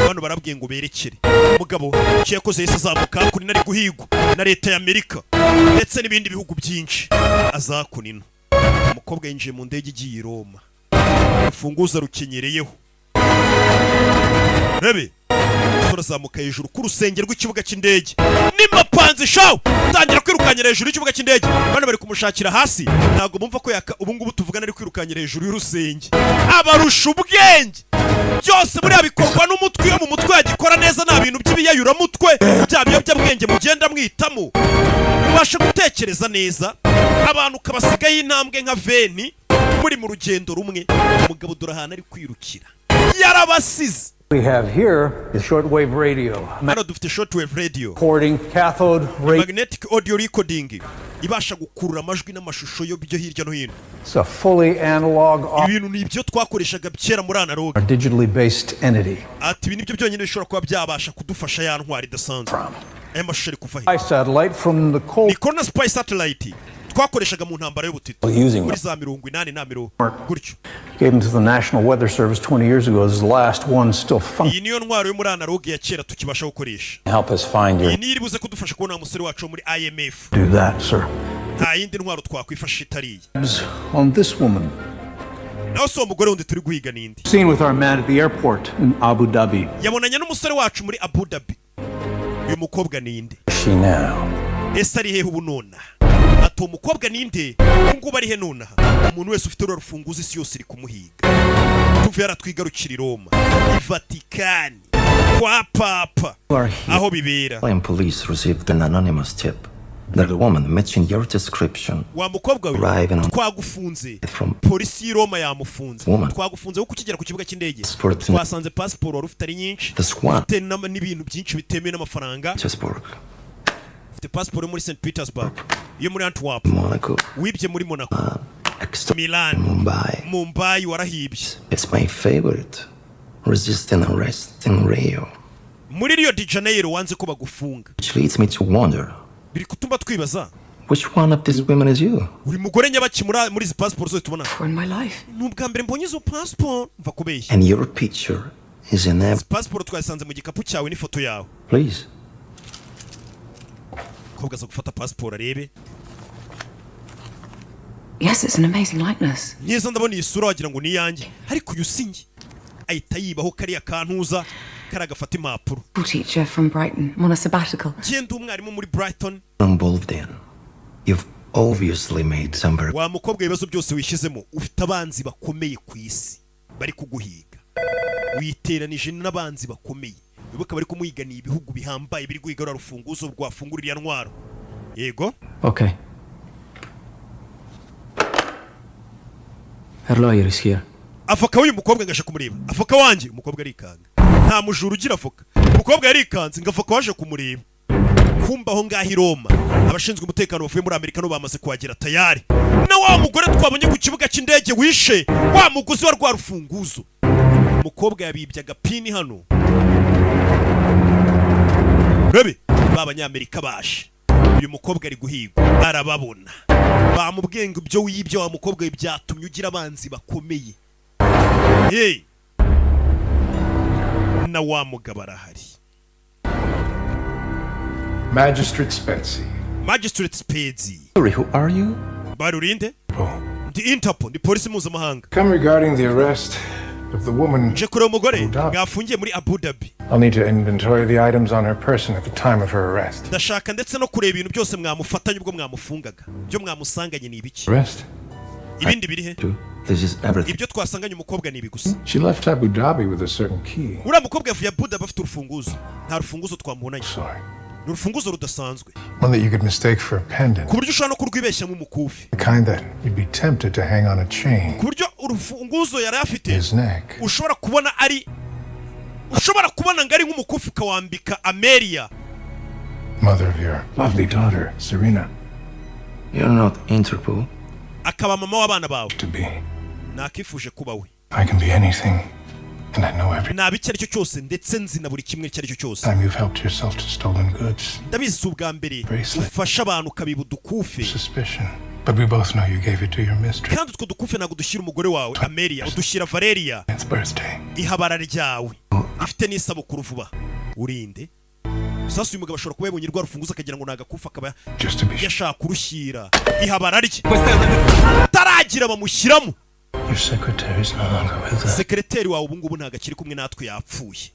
bano barabwiye ngo berekere umugabo cyakoze Yesu azamuka kuri nari guhigwa na leta y'Amerika ndetse n'ibindi bihugu byinshi azakunina umukobwa yinjiye mu ndege igiye i Roma ufunguza rukenyereyeho rebe turazamuka hejuru ku rusenge rw'ikibuga cy'indege nimapanze shaw tangira kwirukanyira hejuru y'ikibuga cy'indege bano bari kumushakira hasi ntago bumva ko ubu ngubu tuvugana ari kwirukanyira hejuru y'urusenge abarusha ubwenge byose muri abikorwa n'umutwe yo mu mutwe yagikora neza nta bintu by'ibiyayura mutwe bya biyobyabwenge mugenda mwitamo ubasha gutekereza neza abantu kabasigaye intambwe nka veni muri mu rugendo rumwe umugabo durahana ari kwirukira yarabasize. We have here is shortwave radio. Hano dufite shortwave radio. Recording cathode ray. Magnetic audio recording. Ibasha gukurura amajwi n'amashusho yo byo hirya no hino. It's a fully analog. Ibintu nibyo twakoreshaga kera muri analog. A digitally based entity. Ati ibintu byo byonyine bishobora kuba byabasha kudufasha ya ntwari idasanzwe. Aya mashusho ari kuva he. Satellite from the cold. Nikona spy satellite. Twakoreshaga mu ntambara y'ubutito muri za 80 na 100 gutyo. Gave him to the National Weather Service 20 years ago. This is the last one still functioning. Iyi niyo ntwaro yo muri analog ya kera tukibasha gukoresha. Help us find your. Iyi niyo iribuze kudufasha kubona umusore wacu muri IMF. Do that, sir. nta yindi ntwaro twakwifashisha itariye. On this woman. Naho so umugore wundi turi guhiga nindi. Seen with our man at the airport in Abu Dhabi. Yabonanye n'umusore wacu muri Abu Dhabi. Uyu mukobwa ninde? She now. Ese ari hehe ubu nona? Ato umukobwa ninde? Ngo bari he nona? Umuntu wese ufite urufunguzo isi yose iri kumuhiga. Tuvuye aratwigarukira i Roma, i Vatican, kwa Papa. Aho bibera. Police received an anonymous tip that a woman matching your description wa mukobwa we twagufunze. Polisi y'i Roma yamufunze. Twagufunze kuko ukigera ku kibuga cy'indege. Twasanze passport wari ufite ari nyinshi. Ufite n'ibintu byinshi bitemewe n'amafaranga. Ufite passport yo muri St Petersburg, yo muri Antwerp, wibye muri Monaco, Milan, Mumbai warahibye. It's my favorite. Resisting arrest in Rio. Muri Rio de Janeiro wanze ko bagufunga. Which leads me to wonder. Biri kutuma twibaza. Which one of these women is you? Uri mugore nyabaki muri izi passport zose tubona. For in my life. Nubwa mbere mbonye izo passport mva kubeshya. And your picture is in every passport twasanze mu gikapu cyawe n'ifoto yawe. Please. Kobwa zo gufata passport arebe. Yes, it's an amazing likeness. Nyiza ndabona iyi sura wagira ngo ni yanjye. Ariko yusingi. Ahita yibaho kariya kantuza karagafata impapuro. Teacher from Brighton on a sabbatical. Genda umwarimu muri Brighton. Involved in. You've obviously made some very. Wa mukobwa ibibazo byose wishizemo ufite abanzi bakomeye ku isi bari kuguhiga. Witeranije n'abanzi bakomeye. Bibuka bari kumuhigana ibihugu bihambaye biri guhiga rufunguzo rwafungurira ntwaro. Yego? Okay. Her lawyer is here. Avoka w'uyu mukobwa ngasha kumureba. Avoka wanje umukobwa arikanga. Nta mujuru ugira avoka. Umukobwa yarikanze ngavoka waje kumureba. Kumba aho ngaho i Roma. Abashinzwe umutekano bavuye muri Amerika no bamaze kuhagera tayari. Na wa mugore twabonye ku kibuga cy'indege wishe wa muguzi wa rwa rufunguzo. Umukobwa yabibye agapini hano. Rebe b'Abanyamerika bashe. Uyu mukobwa ari guhigwa arababona. Bamubwiye ngo ibyo wibye wa mukobwa byatumye ugira abanzi bakomeye. Hey. Na wa mugabo arahari. Magistrate Spetsy. Magistrate Spetsy. Sorry, who are you? Barurinde? The Interpol, the polisi mpuzamahanga. Come regarding the arrest of the woman. Je kure umugore gafungiye muri Abu Dhabi. I'll need to inventory the items on her person at the time of her arrest. Ndashaka ndetse no kureba ibintu byose mwamufatanye ubwo mwamufungaga. Byo mwamusanganye ni ibiki? Arrest? Ibindi biri he? This is everything. Ibyo twasanganye umukobwa ni ibigusa. She left Abu Dhabi with a certain key. Ura mukobwa yavuye Abu Dhabi afite urufunguzo. Nta rufunguzo twamubonanye. Sorry. Urufunguzo rudasanzwe. One that you could mistake for a pendant. Ku buryo ushobora no kurwibeshya mu mukufi. The kind that you'd be tempted to hang on a chain. Ku buryo urufunguzo yari afite. His neck. Ushobora kubona ngari nk'umukufi kawambika Amelia. Mother of your lovely daughter, Serena. You're not Interpol. Akaba mama w'abana bawe. To be. Nakifuje kuba we. I can be anything. And I know everything. Nabiki aricyo cyose ndetse nzi na buri kimwe cyaricyo cyose. Time you've helped yourself to stolen goods. Ndabizi ubwa mbere ufasha abantu kabibu dukufe. Suspicion. But we both know you gave it to your mistress. Kandi utwo dukufe nago dushyira umugore wawe Amelia, udushyira Valeria. It's birthday. Ihabara ryawe. Ifite n'isabukuru vuba. Urinde. Sasa uyu mugabo ashobora kuba yabonye rwa rufunguzo akagira ngo nagakufa akaba yashaka kurushyira. Ihabara rye. Taragira bamushyiramo. Your secretary is no longer with us. Sekreteri wawe ubu ngubu ntago akiri kumwe natwe yapfuye.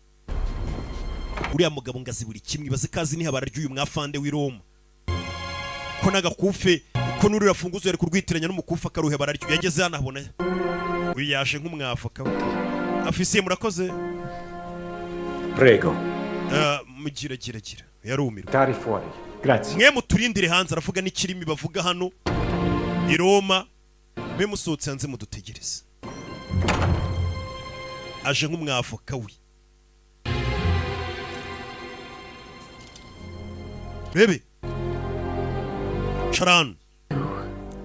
Uriya mugabo ngazi buri kimwe baze kazi ni habara ry'uyu mwafande w'i Roma. Ko nagakufe ko nuri rafunguzo yari kurwitiranya n'umukufa karuhe bararyo yageze hano abona. Uyu yaje nk'umwavoka. Afisiye murakoze. Prego. Mugira yarumira. Tari fuori. Grazie. Mwe muturindire hanze aravuga n'ikirimi bavuga hano i Roma. Mwe musotse hanze mudutegereze. Aje nk'umwavoka we. Bebe. Charan.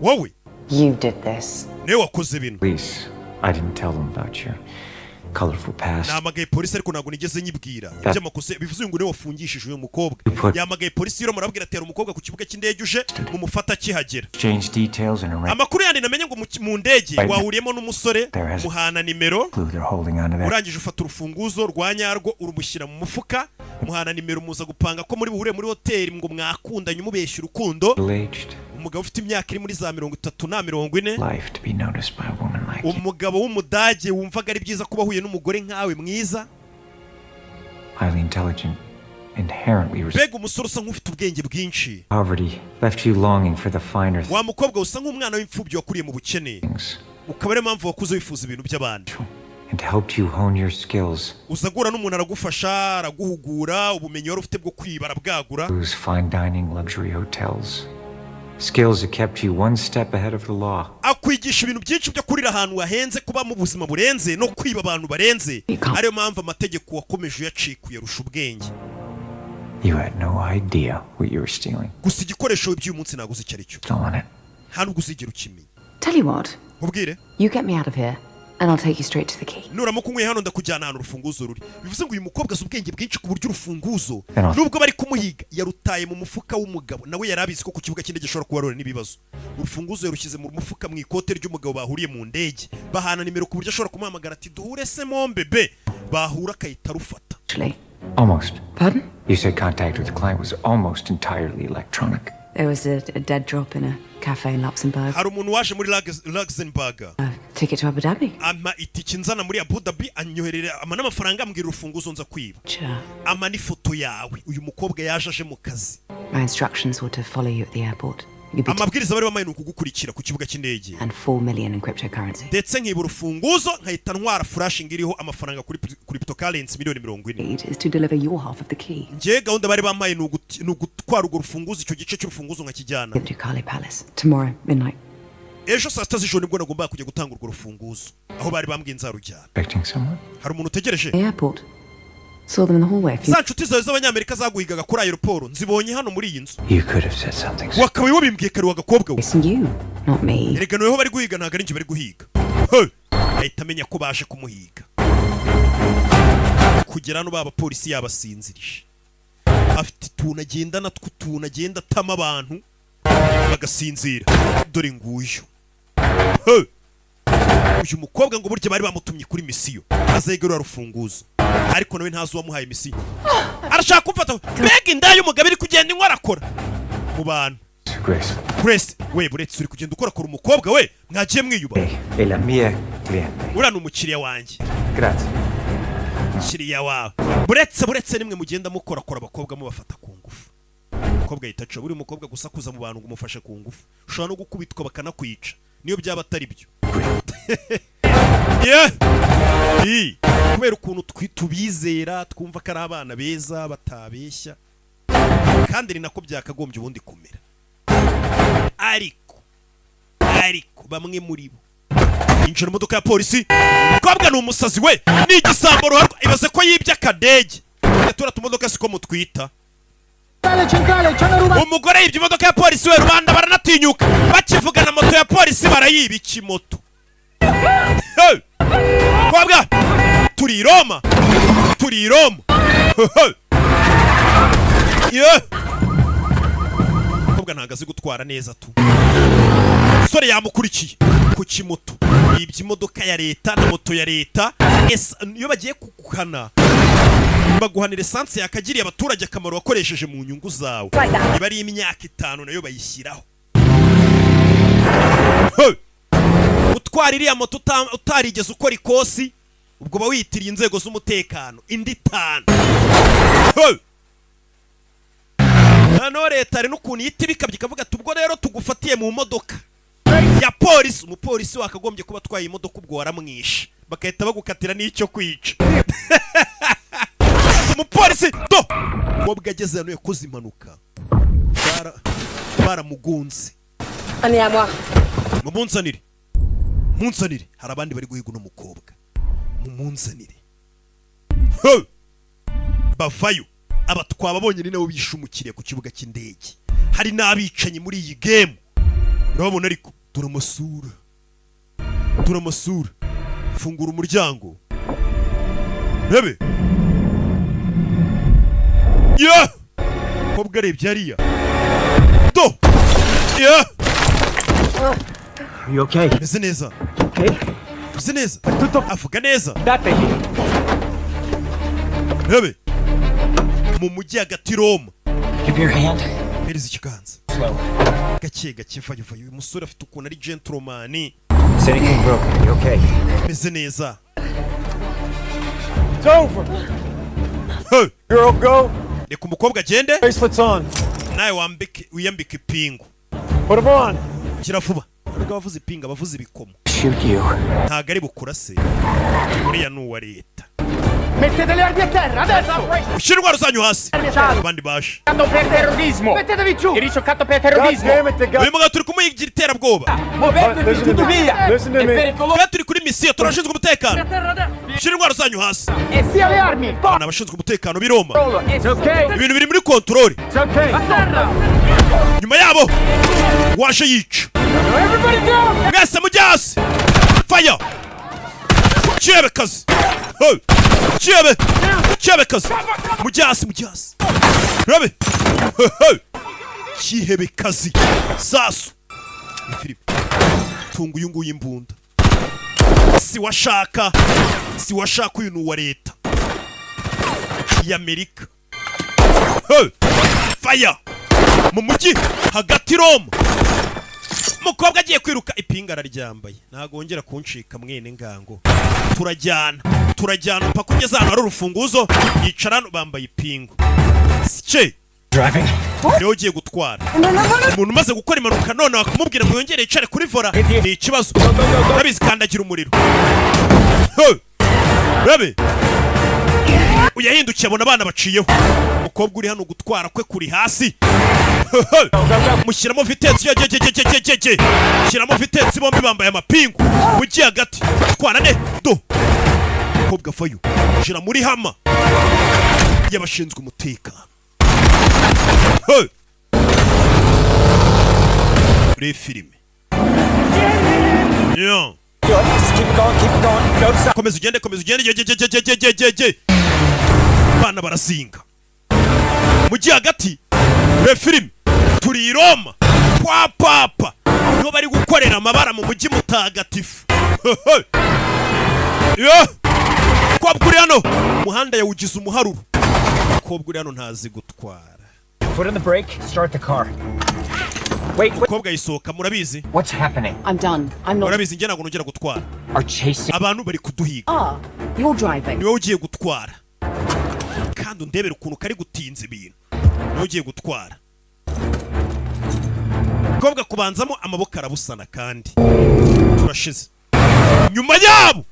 Wowe. You did this. Ne wakoze bino. Please, I didn't tell them about your colorful past. Namagaye polisi ariko nago nigeze nyibwira. By'amakosa bivuze ngo ne wafungishije uyu mukobwa. Yamagaye polisi yo murabwira atera umukobwa ku kibuga cy'indege uje mu mufata kihagera. Change details and arrange. Amakuru yandi namenye ngo mu ndege wahuriyemo n'umusore muhana nimero. Urangije ufata urufunguzo rwanyarwo urumushyira mu mufuka. Muhana nimero muza gupanga ko muri buhure muri hoteli ngo mwakundanye umubeshya urukundo. umugabo ufite imyaka iri muri za 30 na 40. Life to be noticed by a woman like you. Umugabo w'umudage wumvaga ari byiza kuba huye n'umugore nkawe mwiza. Highly intelligent, inherently Bega umusore usa nk'ufite ubwenge bwinshi. Poverty left you longing for the finer Wa mukobwa usa nk'umwana w'imfubyi wakuriye mu bukene. Ukaba ari mpamvu wakuze wifuza ibintu by'abandi. and helped you hone your skills. Uzagura n'umuntu aragufasha, araguhugura, ubumenyi wari ufite bwo kwiba arabwagura. Those fine dining luxury hotels. Skills that kept you one step ahead of the law. Akwigisha ibintu byinshi byo kurira ahantu hahenze, kuba mu buzima burenze no kwiba abantu barenze. Ariyo mpamvu amategeko wakomeje uyacikuye rusha ubwenge. You had no idea what you were stealing. Gusa igikoresho by'uyu munsi naguze icyo aricyo. Stolen it. Nta nubwo uzigera ukimenya. Tell you what. Ubwire. You get me out of here and I'll take you straight to the key. Nuramuka umwe hano ndakujyana ahantu urufunguzo ruri. Bivuze ngo uyu mukobwa azi ubwenge bwinshi ku buryo urufunguzo nubwo bari kumuhiga yarutaye mu mufuka w'umugabo, nawe yarabizi ko ku kibuga cy'indege gishobora kuba rore n'ibibazo. Urufunguzo yarushyize mu mufuka mu ikote ry'umugabo bahuriye mu ndege, bahana nimero ku buryo ashobora kumuhamagara ati duhure se mombebe, bahura akahita rufata. Almost. Pardon? You said contact with the client was almost entirely electronic. There was a dead drop in a cafe in Luxembourg. Hari umuntu waje muri Luxembourg. Ticket to Abu Dhabi. Ama itike nzana muri Abu Dhabi anyoherera ama n'amafaranga ambwira urufunguzo nza kwiba. Ama ni foto yawe. Uyu mukobwa yaje aje mu kazi. My instructions were to follow you at the airport. Amabwiriza bari bamaye nukugukurikira ku kibuga cy'indege. And 4 million in cryptocurrency. Ndetse nkiba urufunguzo nkahita ntwara flashing iriho amafaranga kuri cryptocurrency miliyoni 40. Is to deliver your half of the key. Nje gahunda bari bamaye nugutwara urwo rufunguzo, icyo gice cy'urufunguzo nkakijyana. To Kali Palace tomorrow midnight. Ejo saa 6 z'ijoro nibwo nagomba kujya gutanga urwo rufunguzo aho bari bambwiye nzarujyana. Expecting someone? Hari umuntu utegereje? The airport. Saw them in the hallway. Za nshuti zawe z'abanyamerika zaguhigaga kuri aeroport nzibonye hano muri iyi nzu. You could have said something. Wakabaye wabimbwiye kare wagakobwa we. It's you, not me. Erega noneho bari guhiga ntago ari nje bari guhiga. Ahita amenya ko baje kumuhiga. Kugera no baba polisi yabasinzirije. Afite tunagenda natwo tunagenda tama abantu bagasinzira. Dore nguyu. Uyu mukobwa ngo burya bari bamutumye kuri misiyo azegerura rufunguzo, ariko nawe ntazo wamuhaye misiyo. Arashaka kumfata mbega inda y'umugabo iri kugenda inkora akora mu bantu. Grace we buretse uri kugenda ukora kora umukobwa we mwagiye mwiyuba. La mia cliente. Ura n'umukiriya wanjye. Grazie. Umukiriya wawe. Buretse nimwe mugenda mukora kora abakobwa mubafata ku ngufu. Umukobwa yitaca buri mukobwa gusakuza mu bantu ngo umufashe ku ngufu. Ushobora no gukubitwa bakanakwica. Niyo byaba atari byo. Kubera ukuntu tubizera twumva ko ari abana beza batabeshya, kandi ni nako byakagombye ubundi kumera. Ariko bamwe muri bo injira imodoka ya polisi, umukobwa ni umusazi we, ni igisambo ruharwa, ibaze ko yibye akadege. Yatura tumodoka siko mutwita. Umugore yibye imodoka ya polisi we, rubanda baranatinyuka, bakivugana moto ya polisi barayiba ikimoto. Kwabwa turi Roma. Kwabwa ntagaze gutwara neza tu. Sore yamukurikiye ku kimoto, yibye imodoka ya leta na moto ya leta. Iyo bagiye kukukana baguhanira essence yakagiriye abaturage akamaro wakoresheje mu nyungu zawe. Iba ari imyaka 5 nayo bayishyiraho. Utwara iriya moto utarigeze ukora ikosi, ubwo bawitiriye inzego z'umutekano indi 5. Hano leta ari n'ukuntu yitibika bikavuga ati ubwo rero tugufatiye mu modoka ya polisi. Umupolisi wakagombye kuba atwaye imodoka ubwo waramwishe, bakahita bagukatira n'icyo kwica. Umupolisi do wabwo ageze hano yakoze impanuka, baramugunze. Munsanire hari abandi bari guhiga uno mukobwa. Munsanire bavayo abatwaba bonye ni nabo bishumukiriye ku kibuga cy'indege. Hari n'abicanyi muri iyi game urabona, ariko turamasura. Fungura umuryango rebe. Kobwa arebye hariya do. Are you okay? Meze neza. Okay. Meze neza. Avuga neza. Rebe mu mujyi hagati Roma. Give your hand. Hereza ikiganza. slow. Gake gake vayo vayo. Uyu musore afite ukuntu ari gentleman. Is anything broken? Are you okay? Meze neza. It's over. Hey. Girl, go. Reka umukobwa agende. Bracelets on. Nawe wiyambike ipingu. Put them on. Kira vuba. Nubwo bavuze ipinga bavuze ibikomo. Shoot you. Ntago ari bukurase. Uriya ni uwa leta. Mettete le armi a terra, adesso! Ushyira intwaro zanyu hasi. Abandi baje. Per terrorismo! Mettetevi giù! Ti ricoccato per terrorismo! Uyu mugabo turi kumuhigira iterabwoba. Muovetevi tutto via! Listen to me! Turi kuri misiyo turashinzwe umutekano. Ushyira intwaro zanyu hasi. E sia le armi! Abana abashinzwe umutekano b'i Roma. It's okay! Ibintu biri muri kontroli. It's okay! A terra! Nyuma yabo waje yica. Everybody down! Mwese mujye hasi. Fire! Chebe kazi. Hey! Chebe kazi. Mujye hasi. Rabe. Hey! Chihebe kazi. Sasu. Philip. Tungu yungu yimbunda. Si washaka uyu ni uwa leta y'Amerika. Hey! Fire! Mu mujyi hagati Roma. Mukobwa agiye kwiruka ipinga araryambaye. Ntago wongera kuncika mwene ngango. Turajyana mpaka ugeze ahantu hari urufunguzo. Yicarano bambaye ipingu. Sice. Driving. Niwe ugiye gutwara. Umuntu umaze gukora impanuka none wakumubwira ngo yongere yicare kuri vola. Ni ikibazo. Urabizi kandagira umuriro. Rabe. Uyahindukiye abona abana baciyeho. Umukobwa uri hano gutwara kwe kuri hasi. Mushyiramo vitensi jejejejejeje. Mushyiramo vitensi bombi bambaye amapingu. Mugiye hagati. Twara ne do. Umukobwa vayo. Shira muri hama. Yabashinzwe umutekano. Hey! Uri filime. Yeah. Keep going. Komeza ugende. Je. Bana barazinga. Mugiye hagati. Uri filime. Turi i Roma. Kwa papa. Niho bari gukorera amabara mu mujyi mutagatifu. Yeah. Kobwa uri hano. Umuhanda yawugize umuharuru. Kobwa uri hano ntazi gutwara. Put in the brake, start the car. Wait. Kobwa yisohoka murabizi. What's happening? I'm done. I'm not. Murabizi njye ntabwo nongera gutwara. Are chasing. Abantu bari kuduhiga. You're driving. Niwe ugiye gutwara. Kandi undebera ukuntu kari gutinza ibintu. Niwe ugiye gutwara. Kobwa kubanzamo amaboko arabusana kandi. Turashize. Nyuma yabo.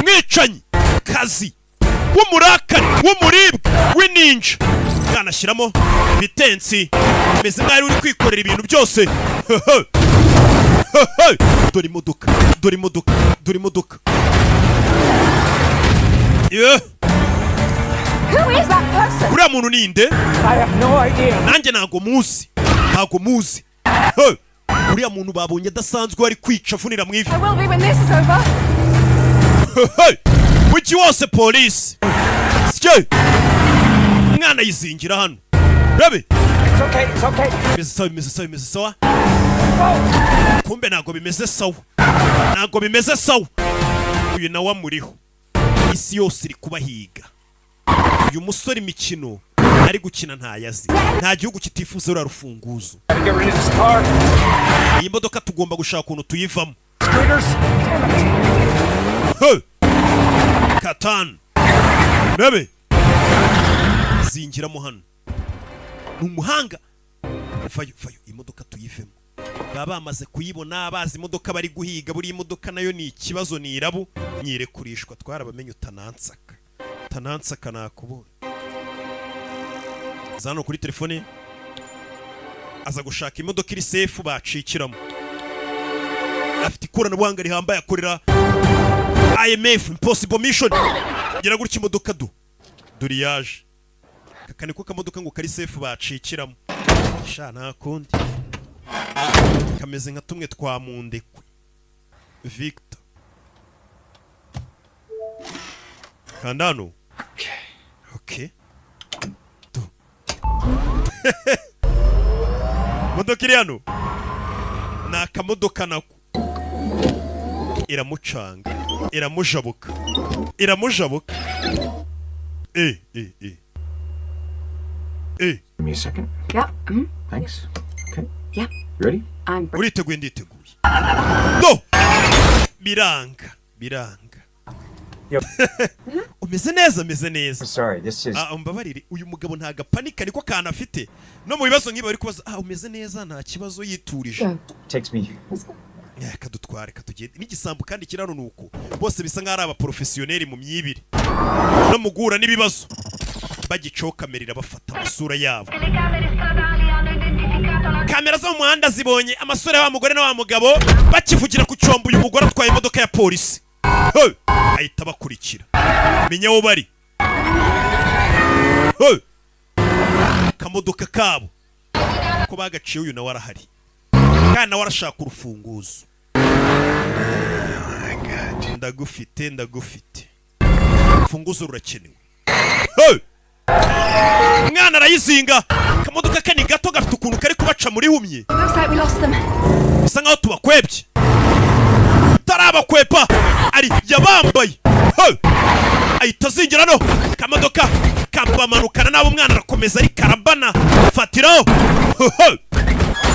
Mwicanyi. Kazi. W'umurakari. W'umuribwa. W'ininja. Kanashyiramo vitensi. Meze nk'ari uri kwikorera ibintu byose. Dore imodoka. Yeah. Who is that person? Uriya muntu ninde? I have no idea. Nanjye ntago muzi. Uriya muntu babonye adasanzwe ari kwica funira mu ivi. I will be when this is over. Wiki wose police. Sike. Mwana yizingira hano. Rabe. It's okay. Bimeze sawa. Kumbe ntago bimeze sawa. Uyu nawe amuriho. Isi yose iri kubahiga. Uyu musore imikino ari gukina ntayazi. Nta gihugu kitifuza uriya rufunguzo. Iyi modoka tugomba gushaka ukuntu tuyivamo. Katan. Rabe. Zingiramo hano. Ni umuhanga. Fayo imodoka tuyivemo. Baba bamaze kuyibona bazi imodoka bari guhiga. Buri imodoka nayo ni ikibazo ni irabu. Nyirekurishwa twarabamenye utanansaka nakubona. Zano kuri telefone aza gushaka imodoka iri safe bacikiramo. Afite ikoranabuhanga rihambaye akorera IMF Impossible Mission. Gira gutya imodoka dore yaje. Kakane ko kamodoka ngo kari safe bacikiramo. Sha nakundi. Kameze nka tumwe twa mundekwe. Victor. Kandano. Okay. Modoka iri hano. Ni akamodoka nako. Iramucanga. Iramujabuka. Give me a second. Yeah. Thanks. Okay. Yeah. You ready? I'm uriteguye nditeguye no biranga umeze neza Sorry, this is umbabarire uyu mugabo nta gapanika niko kana afite no mu bibazo nk'ibi bari kubaza umeze neza nta kibazo yiturije takes me. kadutware katugende n'igisambu kandi kirano nuko bose bisa nk'ari abaprofessioneri mu myibire no mugura n'ibibazo bagicokamerera bafata amasura yabo kamera zo mu muhanda zibonye amasura ya mugore na wa mugabo bakivugira ku cyombo uyu mugore atwaye imodoka ya polisi ahita bakurikira menya wo bari kamodoka kabo ko bagaciye uyu nawe arahari kandi nawe arashaka urufunguzo ndagufite urufunguzo rurakenewe umwana arayizinga kamodoka kani gato gafite ukuntu kari kubaca muri humye bisa nkaho tubakwebye tarabakwepa ari yabambaye ahita azingira no kamodoka kabamanukana nabo umwana arakomeza ari karabana fatiraho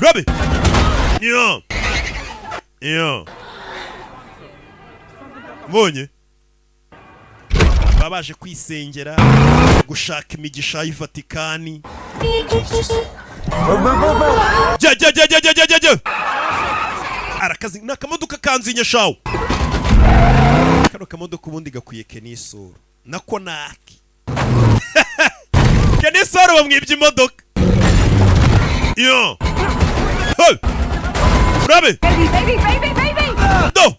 rabe mbonye babaje kwisengera gushaka imigisha y'Ivatikani arakazi nakamodoka kanzinya shawo kano kamodoka ubundi gakwiye kenisoro nako naki kenisoro bamwibye imodoka urabe baby do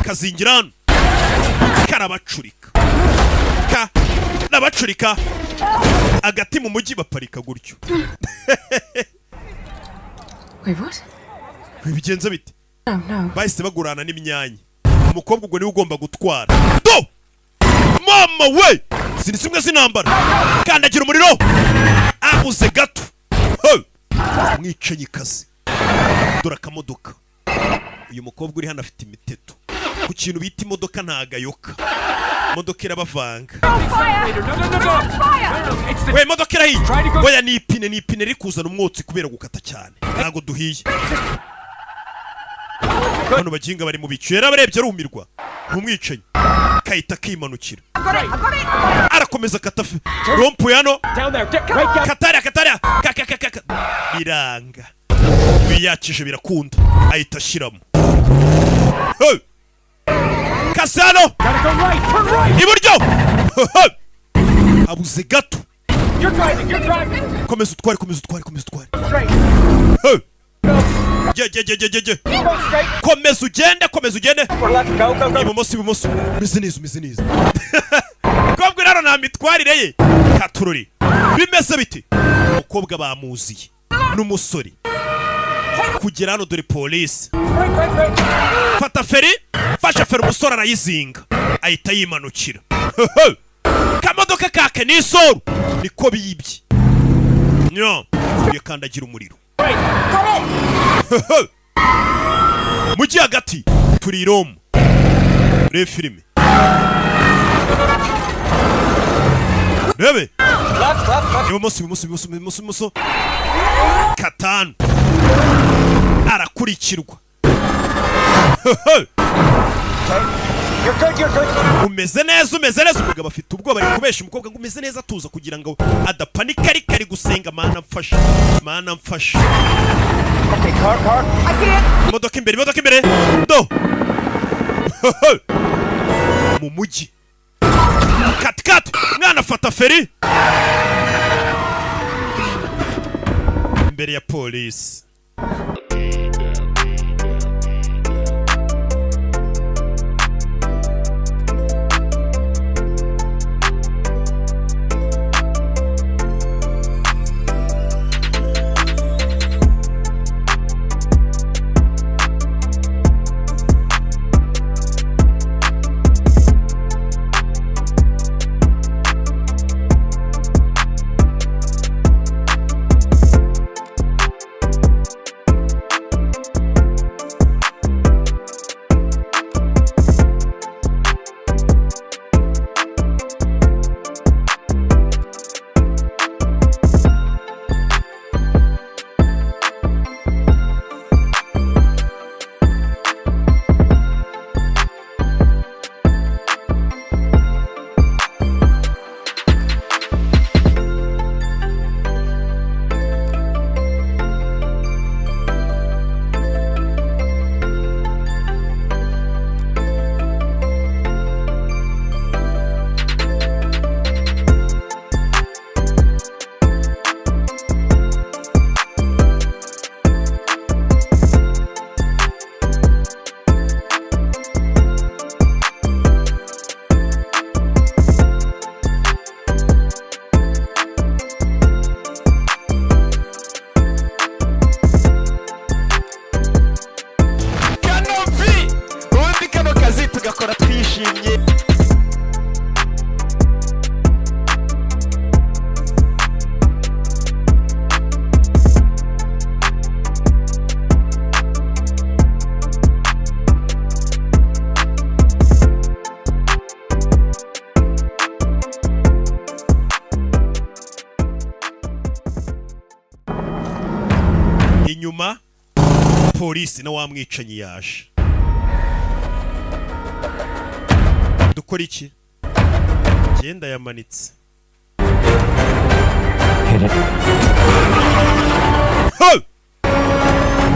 kazingirano karabacurika nabacurika agati mu mujyi baparika gutyo bigenze bite bahise bagurana n'imyanya umukobwa ubwo niwe ugomba gutwara do mama we zinisimwe zinambara kandagira umuriro abuze gato mwicanyi kazi dore akamodoka uyu mukobwa uri hano afite imiteto ku kintu bita imodoka ntagayoka imodoka irabavanga we imodoka irahiye oya ni ipine riri kuzana umwotsi kubera gukata cyane ntago duhiye hano baginga bari mu bicu yari abarebye arumirwa ntumwicanyi kahita kimanukira arakomeza katafe rompu yano katara biranga biyakije birakunda ahita ashyiramo kasano iburyo abuze gato komeza utware komeza ugende ibumoso umeze neza kobwa rero nta mitwarire ye katururi bimeze biti umukobwa bamuziye n'umusore kugera hano dore polisi fata feri fasha feri umusore arayizinga ahita yimanukira kamodoka kake n'isoro niko biyibye yakandagira umuriro mujyi hagati turi i Roma reba filime rebe ibumoso katanu arakurikirwa umeze neza umugabo afite ubwoba ari kubesha umukobwa ngo umeze neza tuza kugira ngo adapanika ariko ari gusenga mana mfasha Okay, car. I see it. imodoka imbere do mu mujyi kati mwana fata feri imbere ya polisi nyuma polisi na wa mwicanyi yaje. Dukora iki? Genda yamanitse.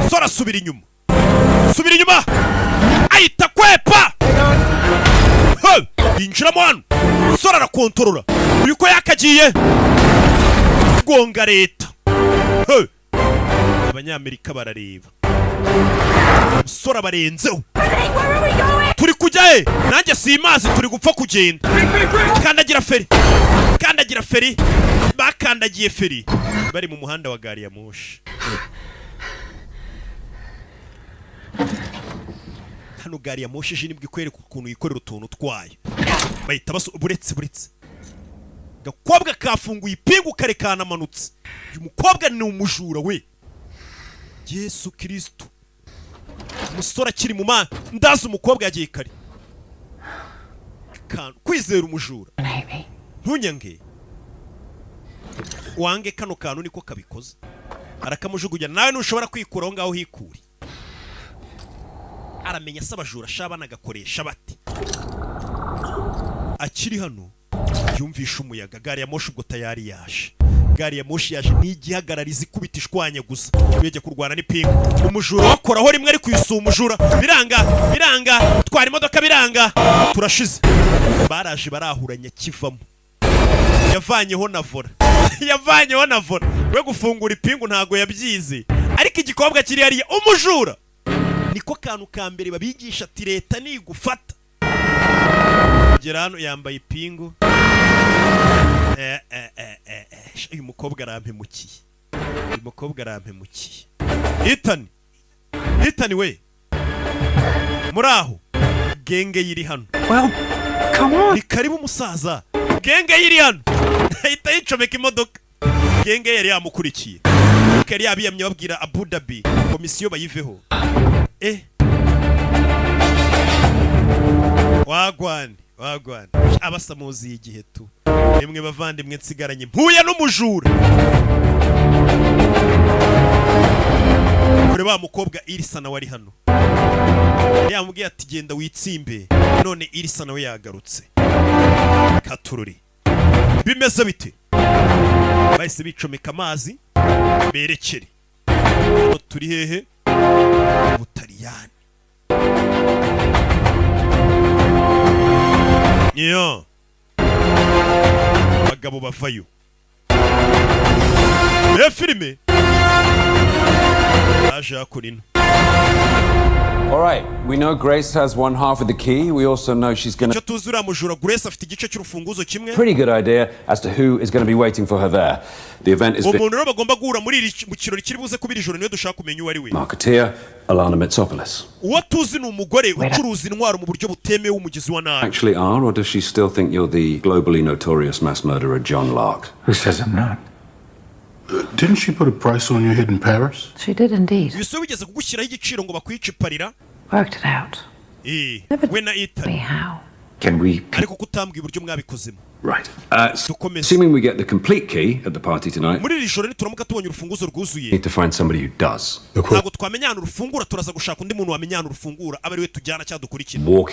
Sora subira inyuma. Subira inyuma. Ayita kwepa. Injiramo hano. Sora arakontorora. Uyu ko yakagiye. Gonga leta. Abanyamerika barareba. Sora barenzeho. Turi kujyaye. Nanjye simazi turi gupfa kugenda. Kandagira feri. Kandagira feri. Bakandagiye feri. Bari mu muhanda wa gari ya moshi. Hano gari ya moshi je nibwo ikwereka ukuntu yikorera utuntu twayo. Bahita buretse. Gakobwa kafunguye ipingu karekana manutse. Uyu mukobwa ni umujura we. Yesu Kristo. Umusore akiri mu mana. Ndaza umukobwa yagiye kare. Kwizera umujura. Ntunyange. Wange kano kantu niko kabikoze. Arakamujugunya nawe nushobora kwikuraho ngaho hikuri. Aramenya sabajura shabana gakoresha bati. Akiri hano yumvisha umuyaga gari ya moshi ubwo tayari yaje. Gari ya moshi yaje n'igihagarariza ikubita ishwanya gusa. Yejye kurwana n'ipinga. Umujura wakoraho rimwe ari kuyisuma umujura. Biranga. Twara imodoka biranga. Turashize. Baraje barahuranya kivamo. Yavanyeho na vora. We gufungura ipingu ntago yabyize. Ariko igikobwa kiri hariya umujura. Niko kantu ka mbere babigisha ati leta ni gufata. Gera hano yambaye ipingu. Uyu mukobwa arampemukiye. Hitani we. Muraho. Genge yiri hano. Well, come on. Ni karibu umusaza. Genge yiri hano. Ahita yicomeka imodoka. Genge yari yamukurikiye. Kari yabiyamye babwira Abu Dhabi komisiyo bayiveho. Wagwan. Abasamuzi igihe tu. Nimwe bavandimwe nsigaranye mpuye n'umujura. Kure ba mukobwa Irisa na wari hano. Yamubwiye ati genda witsimbe. None Irisa nawe yagarutse. Katururi. Bimeze bite? Bahise bicomeka amazi berekere. Turi hehe? Butaliyani. Niyo. Bagabo bavayo. Filime. Aje akurina. All right, we know Grace has one half of the key. We also know she's going to... Pretty good idea as to who is going to be waiting for her there. The event is... Marketeer Alana Mitsopoulos. Actually are, or does she still think you're the globally notorious mass murderer John Lark? Who says I'm not? Didn't she put a price on your head in Paris? She did indeed. Worked it out. How? Can we... Right. Assuming we get the complete key at the party tonight, need to find somebody who does. Walk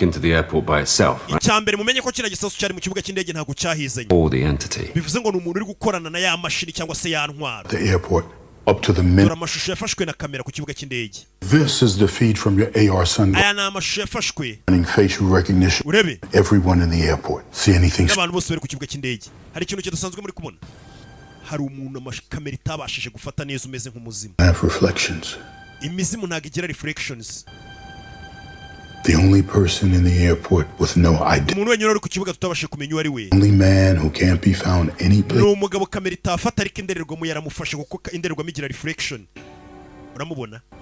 into the airport by itself, right? Or the entity. The airport, up to the minute. This is the feed from your AR sun. Running facial recognition. Everyone in the airport. See anything? Have reflections. The only person in the airport with no identity. Only man who can't be found any place.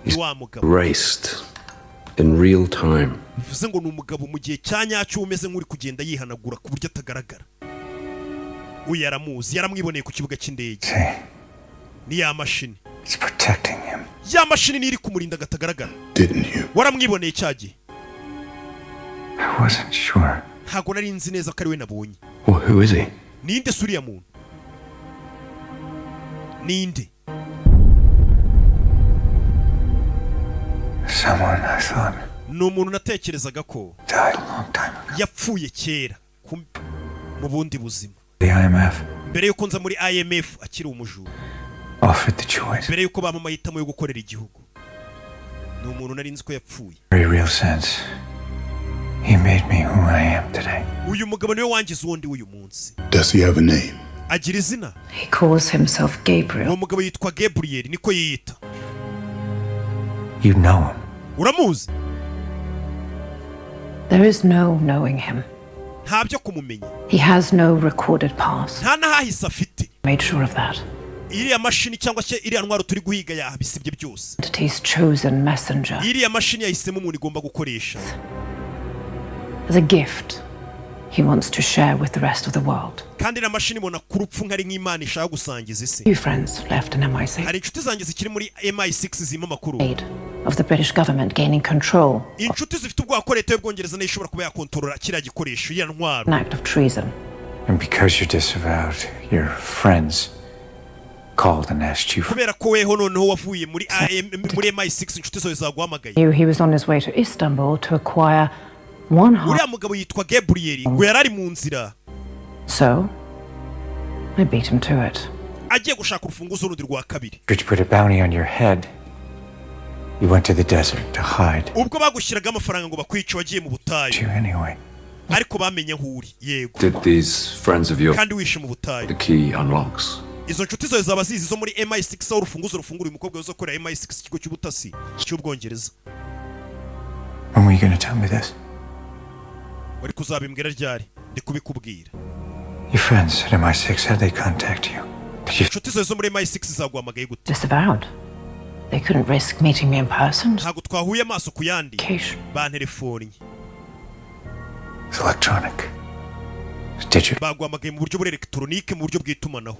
He's raced in real time. It's protecting him. Didn't you? I wasn't sure. Well, who is he? Someone I thought ni umuntu natekerezaga ko died a long time ago. yapfuye kera mu bundi buzima. The IMF mbere yuko nza muri IMF akiri umujura. offered the choice. mbere yuko bamama mahitamo yo gukorera igihugu. Ni umuntu nari nzi ko yapfuye. Very real sense. He made me who I am today. Uyu mugabo niwe wangize uwo ndi uyu munsi. Does he have a name? Agira izina. He calls himself Gabriel. Uwo mugabo yitwa Gabriel, niko yiyita. You know him. Uramuzi? There is no knowing him. Ntabyo kumumenya. He has no recorded past. Nta nahahise afite. Made sure of that. Iriya mashini cyangwa se iriya ntwaro turi guhiga yahabisibye byose. Entity's chosen messenger. Iriya mashini yahisemo umuntu igomba gukoresha. As a gift he wants to share with the rest of the world. Kandi na mashini ibona ku rupfu nk'ari nk'Imana ishaka gusangiza isi. Few friends left in MI6. Hari inshuti zanjye zikiri muri MI6 zima makuru. Of the British government gaining control. Inshuti zifite ubwoba ko leta y'Ubwongereza nayo ishobora kuba yakontorora kiriya gikoresho iriya ntwaro. An act of treason. And because you're disavowed, your friends called and asked you for... Kubera ko weho noneho wavuye muri MI6 inshuti zawe zaguhamagaye. Knew he was on his way to Istanbul to acquire one half. Uriya mugabo yitwa Gabriel ngo yarari mu nzira. So I beat him to it. Agiye gushaka urufunguzo rundi rwa kabiri. To put a bounty on your head, you went to the desert to hide. Ubwo bagushyiraga amafaranga ngo bakwice wagiye mu butayu. Anyway. Ariko bamenye aho uri. Yego. Did these friends of yours? Kandi wishe mu butayu. The key unlocks. Izo nshuti zawe zaba zizi zo muri MI6 aho urufunguzo rufungura uyu mukobwa uzo korera MI6 ikigo cy'ubutasi cy'Ubwongereza. When were you going to tell me this? Wari kuzabimbwira ryari? Ndi kubikubwira. Your friends at MI6, how they contact you? Inshuti zawe zo muri MI6 zaguhamagaye gute? Disavowed. They couldn't risk meeting me in person. Ntabwo twahuye amaso ku yandi. Bantelefoni. It's electronic. It's digital. Baguhamagaye mu buryo bwa electronique mu buryo bw'itumanaho.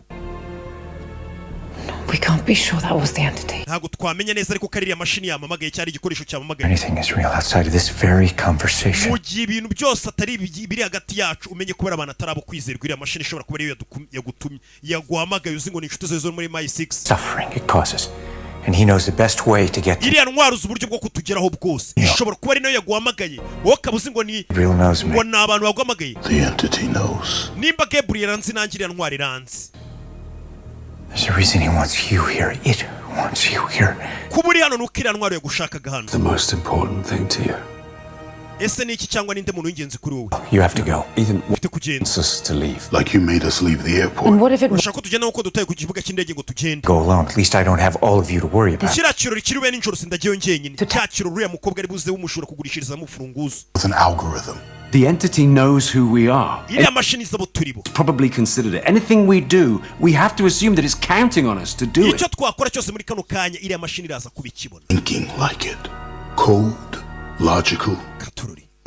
We can't be sure that was the entity. Ntabwo twamenya neza ariko ko ariya mashini yamamagaye cyari igikoresho cyamamagaye. Anything is real outside of this very conversation. Mu gihe ibintu byose atari biri hagati yacu umenye kubera abantu atarabo kwizerwa iriya mashini ishobora kuba ariyo yagutumye yaguhamagaye uzi ngo ni inshuti zawe zo muri MI6. Suffering it causes. And he knows the best way to get to... iriya ntwaro uzi uburyo bwo kutugeraho bwose. Ishobora kuba ari nayo yaguhamagaye wowe ukaba uzi ngo ni abantu baguhamagaye. The entity knows. Nimba Gabriel anzi nanjye iriya ntwaro iranzi. There's a reason he wants you here. It wants you here. Kuba uri hano nuko iriya ntwaro yagushakaga hano. The most important thing to you. Ese ni iki cyangwa ninde muntu w'ingenzi kuri wowe? You have to go. Ethan ufite kugenda. wants us to leave. Like you made us leave the airport. And what if it... Urashaka tugenda uko dutaye ku kibuga cy'indege ngo tugende. Go alone. At least I don't have all of you to worry about. Kiriya kirori kiri we n'injoro sindagiyeyo njyenyine. Cya kirori uriya mukobwa ari buze w'umushura kugurishirizamo ufunguzo. With an algorithm. The entity knows who we are. Iriya mashini zabo turibo. It's probably considered it. Anything we do, we have to assume that it's counting on us to do it. Icyo twakora cyose muri kano kanya iriya mashini iraza kubikibona. Thinking like it. Cold, logical,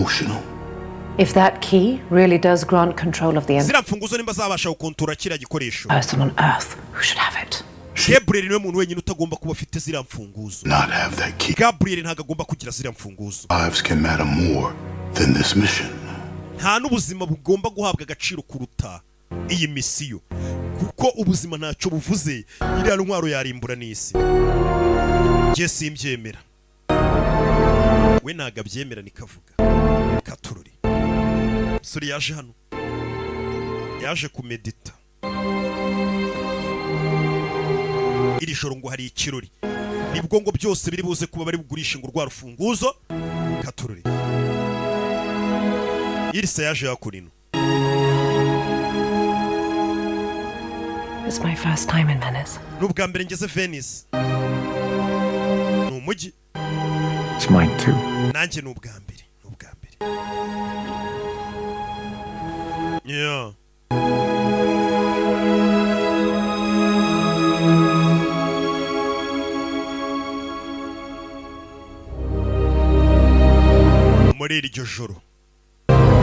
emotional. If that key really does grant control of the entity, ziriya mfunguzo nimba zabasha gukontora kiriya gikoresho. person on earth who should have it. Gabriel niwe muntu wenyine utagomba kuba afite ziriya mfunguzo. Not have that key. Gabriel ntabwo agomba kugira ziriya mfunguzo. Lives can matter more than this mission. Nta n'ubuzima bugomba guhabwa agaciro kuruta iyi misiyo kuko ubuzima ntacyo buvuze iriya ntwaro yarimbura n'isi. Njye simbyemera. We ntago abyemera nikavuga. Katururi. Suri yaje hano. Yaje kumedita. Iri joro ngo hari ikirori. Nibwo ngo byose biri buze kuba bari bugurisha ngo rwa rufunguzo. Katururi. Irisa yaje yakurino. It's my first time in Venice. Nubwa mbere ngeze Venice. Numujyi. It's mine too. Nanjye nubwa mbere. Yeah. Muri iryo joro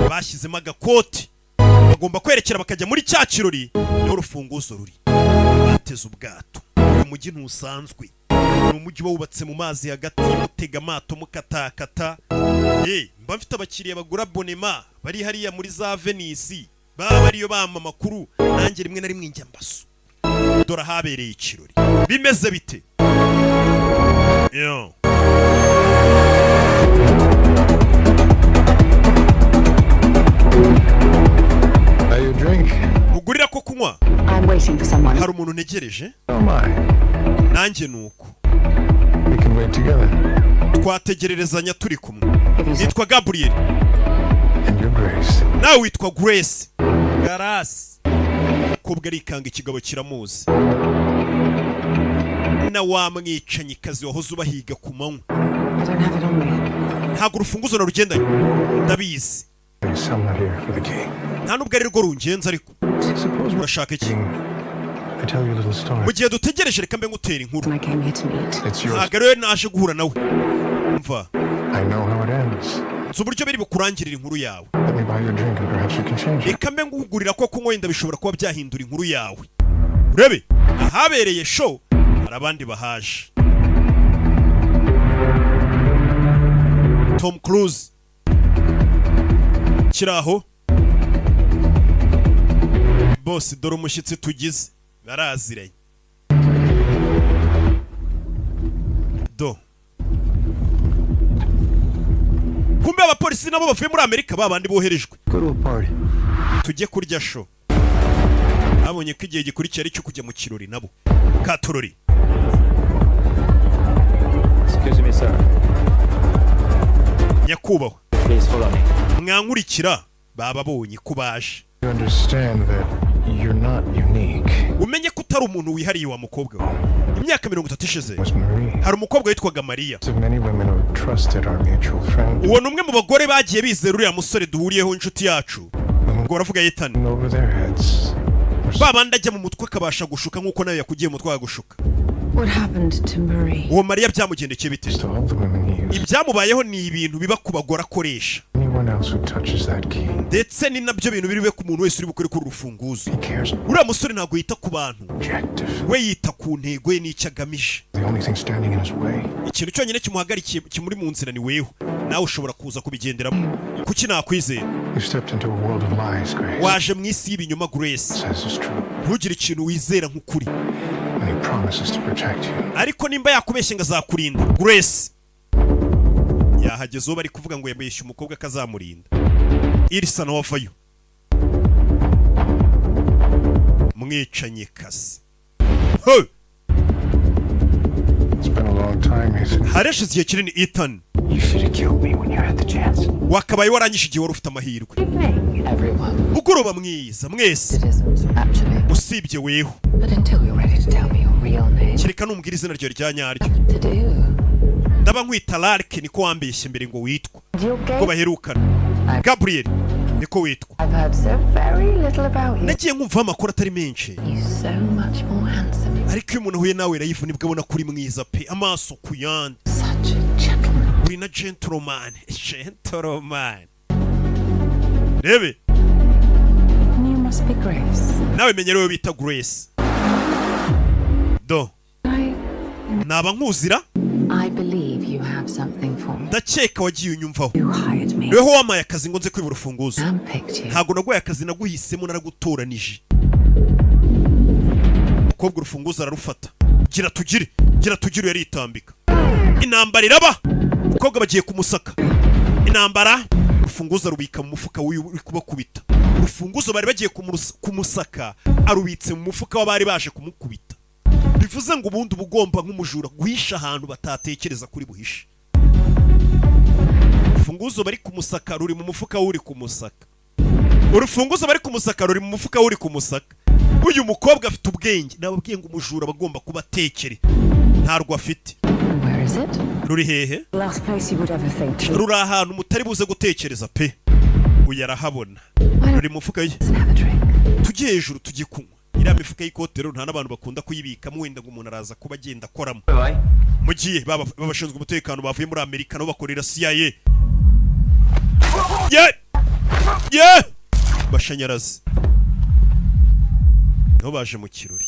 bashyizemo agakoti bagomba kwerekera bakajya muri cya kirori niho rufunguzo ruri. Bateze ubwato. Uyu mujyi ntusanzwe. Ni umujyi wubatse mu mazi hagati mutega amato mukatakata. Mba mfite abakiriya bagura abonema bari hariya muri za Venice. Baba bariyo bama makuru nanjye rimwe na rimwe njya mbaso. Dora habereye ikirori. Bimeze bite? Yo. Buy you a drink? Ugurira ko kunywa. I'm waiting for someone. Hari umuntu negereje? Oh my. Nanjye nuko. We can wait together. Twategererezanya turi kumwe. Yitwa Gabriel. And you're Grace. Nawe witwa Grace. Garasi. Kobwa rikanga ikigabo kiramuzi. Na wamwicanye kazi wahoze ubahiga ku manywa. I don't have it on me. Ntabwo urufunguzo narugendanye. Ndabizi. There's someone here for the key. Nta nubwo ari rwo rungenza ariko. Urashaka iki? I tell you a little story. Mu gihe dutegereje reka mbe ngutera inkuru. I came here to meet. It's yours. Ntabwo rero naje guhura nawe. Mva. I know how it ends. Nzi uburyo biri bukurangirira inkuru yawe. Let me buy you a drink and perhaps we can change it. Reka mbe ngugurira ko kunywa wenda bishobora kuba byahindura inkuru yawe. Urebe, ahabereye show hari abandi bahaje. Tom Cruise kiraho. Boss dore umushyitsi tugize baraziranye. Do kumbe abapolisi nabo bavuye muri Amerika babandi boherejwe. Go to a party. Tujye kurya show. Abonye ko igihe gikurikira ari cyo kujya mu kirori nabo. Katorori. Excuse me, sir. Nyakubahwa. Please follow me. Mwankurikira bababonye kubaje. You understand that you're not unique. Umenye ko utari umuntu wihariye wa mukobwa. Imyaka 30 ishize. Was Marie. Hari umukobwa witwaga Maria. So many women who trusted our mutual friend. Uwo numwe mu bagore bagiye bizera uriya musore duhuriyeho inshuti yacu. Ngo aravuga Yetani. Over their heads. Babandi ajya mu mutwe akabasha gushuka nkuko nawe yakugiye mu mutwe agushuka. What happened to Marie? Uwo Maria byamugendekeye bite? Ibyamubayeho ni ibintu biba ku bagore akoresha. Anyone else who touches that key. Ndetse ni nabyo bintu biriwe ku muntu wese uri bukore ku rufunguzo. Uriya musore ntabwo yita ku bantu. We yita ku ntego ye n'icyo agamije. The only thing standing in his way. Ikintu cyonyine kimuhagarikiye kimuri mu nzira ni wewe. Nawe ushobora kuza kubigenderamo. Kuki nakwizera? You stepped into a world of lies, Grace. Waje mu isi y'ibinyoma Grace. Ntugire ikintu wizera nk'ukuri. And he promises to protect you. Ariko nimba yakubeshye ngo azakurinda Grace. Yahageze uwo bari kuvuga ngo yabeshye umukobwa kazamurinda. Irisa nawe avayo. Mwicanye kazi. Ho! It's been a long time, Ethan. Hareshize igihe kinini Ethan. You should have killed me when you had the chance. Wakabaye waranyishe igihe wari ufite amahirwe. Everyone. Ugoroba mwiza mwese. Usibye weho. But until you're ready to tell me your real name. Kireka numbwira izina ryo rya nyaryo. To do. Ndaba nkwita Lark niko wambeshye mbere ngo witwa. Ko baherukana. Gabriel niko witwa. I've heard so very little about you. Nagiye nkumva amakuru atari menshi. You're so much more handsome. Ariko iyo umuntu huye nawe rayifu nibwo abona kuri mwiza pe amaso kuyandi. Such a gentleman. Uri na gentleman. Gentleman. Rebe. You must be Grace. Nawe menyerewe bita Grace. Do. Naba nkuzira? I believe you have something for me. Ndakeka wagiye unyumvaho. You hired me. Weho wamaye akazi ngo nze kwibura urufunguzo. Handpicked you. Ntago naguye akazi naguhisemo naragutoranije. Kobwa urufunguzo ararufata. Gira tugire yaritambika. Intambara iraba. Kobwa bagiye kumusaka. Intambara urufunguzo rubika mu mufuka uri kubakubita. Urufunguzo bari bagiye kumusaka arubitse mu mufuka w'abari baje kumukubita. Bivuze ngo ubundi bugomba nk'umujura guhisha ahantu batatekereza kuri buhishe. Urufunguzo bari kumusaka ruri mu mufuka uri kumusaka. Urufunguzo bari kumusaka ruri mu mufuka uri kumusaka. Uyu mukobwa afite ubwenge. Nababwiye ngo umujura bagomba kuba tekere. Ntarwo afite. Where is it? Ruri hehe? Last place you would ever think to. Ruri ahantu mutari buze gutekereza pe. Uyarahabona. Ruri mu mufuka ye. Tugiye hejuru tugiye kunywa. Iriya mifuka y'ikote rero nta n'abantu bakunda kuyibikamo wenda ngo umuntu araza kuba agenda akoramo. Mugiye babashinzwe umutekano bavuye muri Amerika no bakorera CIA. Bashanyarazi. No baje mu kirori.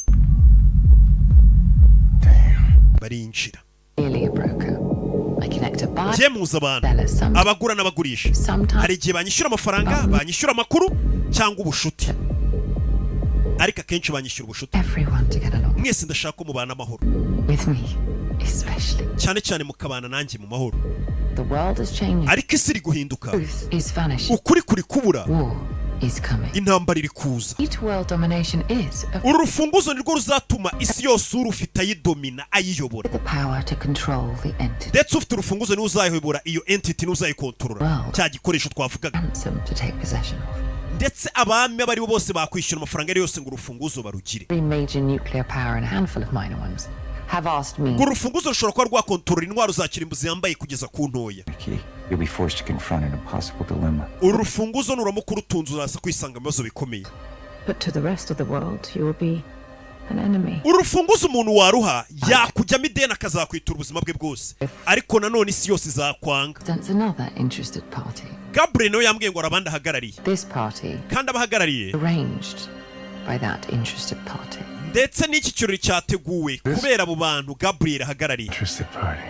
Barinjira. Jemuza abantu abagura n'abagurisha. Hari igihe banyishyura amafaranga, banyishyura amakuru cyangwa ubushuti. Ariko akenshi banyishyura ubushuti. Mwese ndashaka ko mubana amahoro. especially. cyane cyane mukabana nanjye mu mahoro. The world is changing. Ariko isi iri guhinduka. Truth is vanishing. Ukuri kuri kubura. War is coming. Intambara iri kuza. World domination is uru rufunguzo nirwo ruzatuma isi yose urufite ayidomina ayiyobora. The power to control the entity. Ndetse ufite urufunguzo ni uzayobora iyo entity n'uzayikontorora. Cya gikoresho twavugaga. To take possession of. Ndetse abami abari bo bose bakwishyura amafaranga yose ngo urufunguzo barugire. Three major nuclear power and a handful of minor ones have asked me. Ngo urufunguzo rushobora kuba rwakontorora intwaro za kirimbuzi yambaye kugeza ku ntoya. You'll be forced to confront an impossible dilemma. Uru rufunguzo nuramuka urutunze uraza kwisanga mu bibazo bikomeye. But to the rest of the world you will be an enemy. Uru rufunguzo umuntu waruha yakujyamo ideni akazakwitura ubuzima bwe bwose. Ariko nanone isi yose izakwanga. That's another interested party. Gabriel no yambwiye ngo arabandi ahagarariye. This party kandi abahagarariye arranged by that interested party. Ndetse n'iki kirori cyateguwe kubera abo bantu Gabriel ahagarariye. Interested party.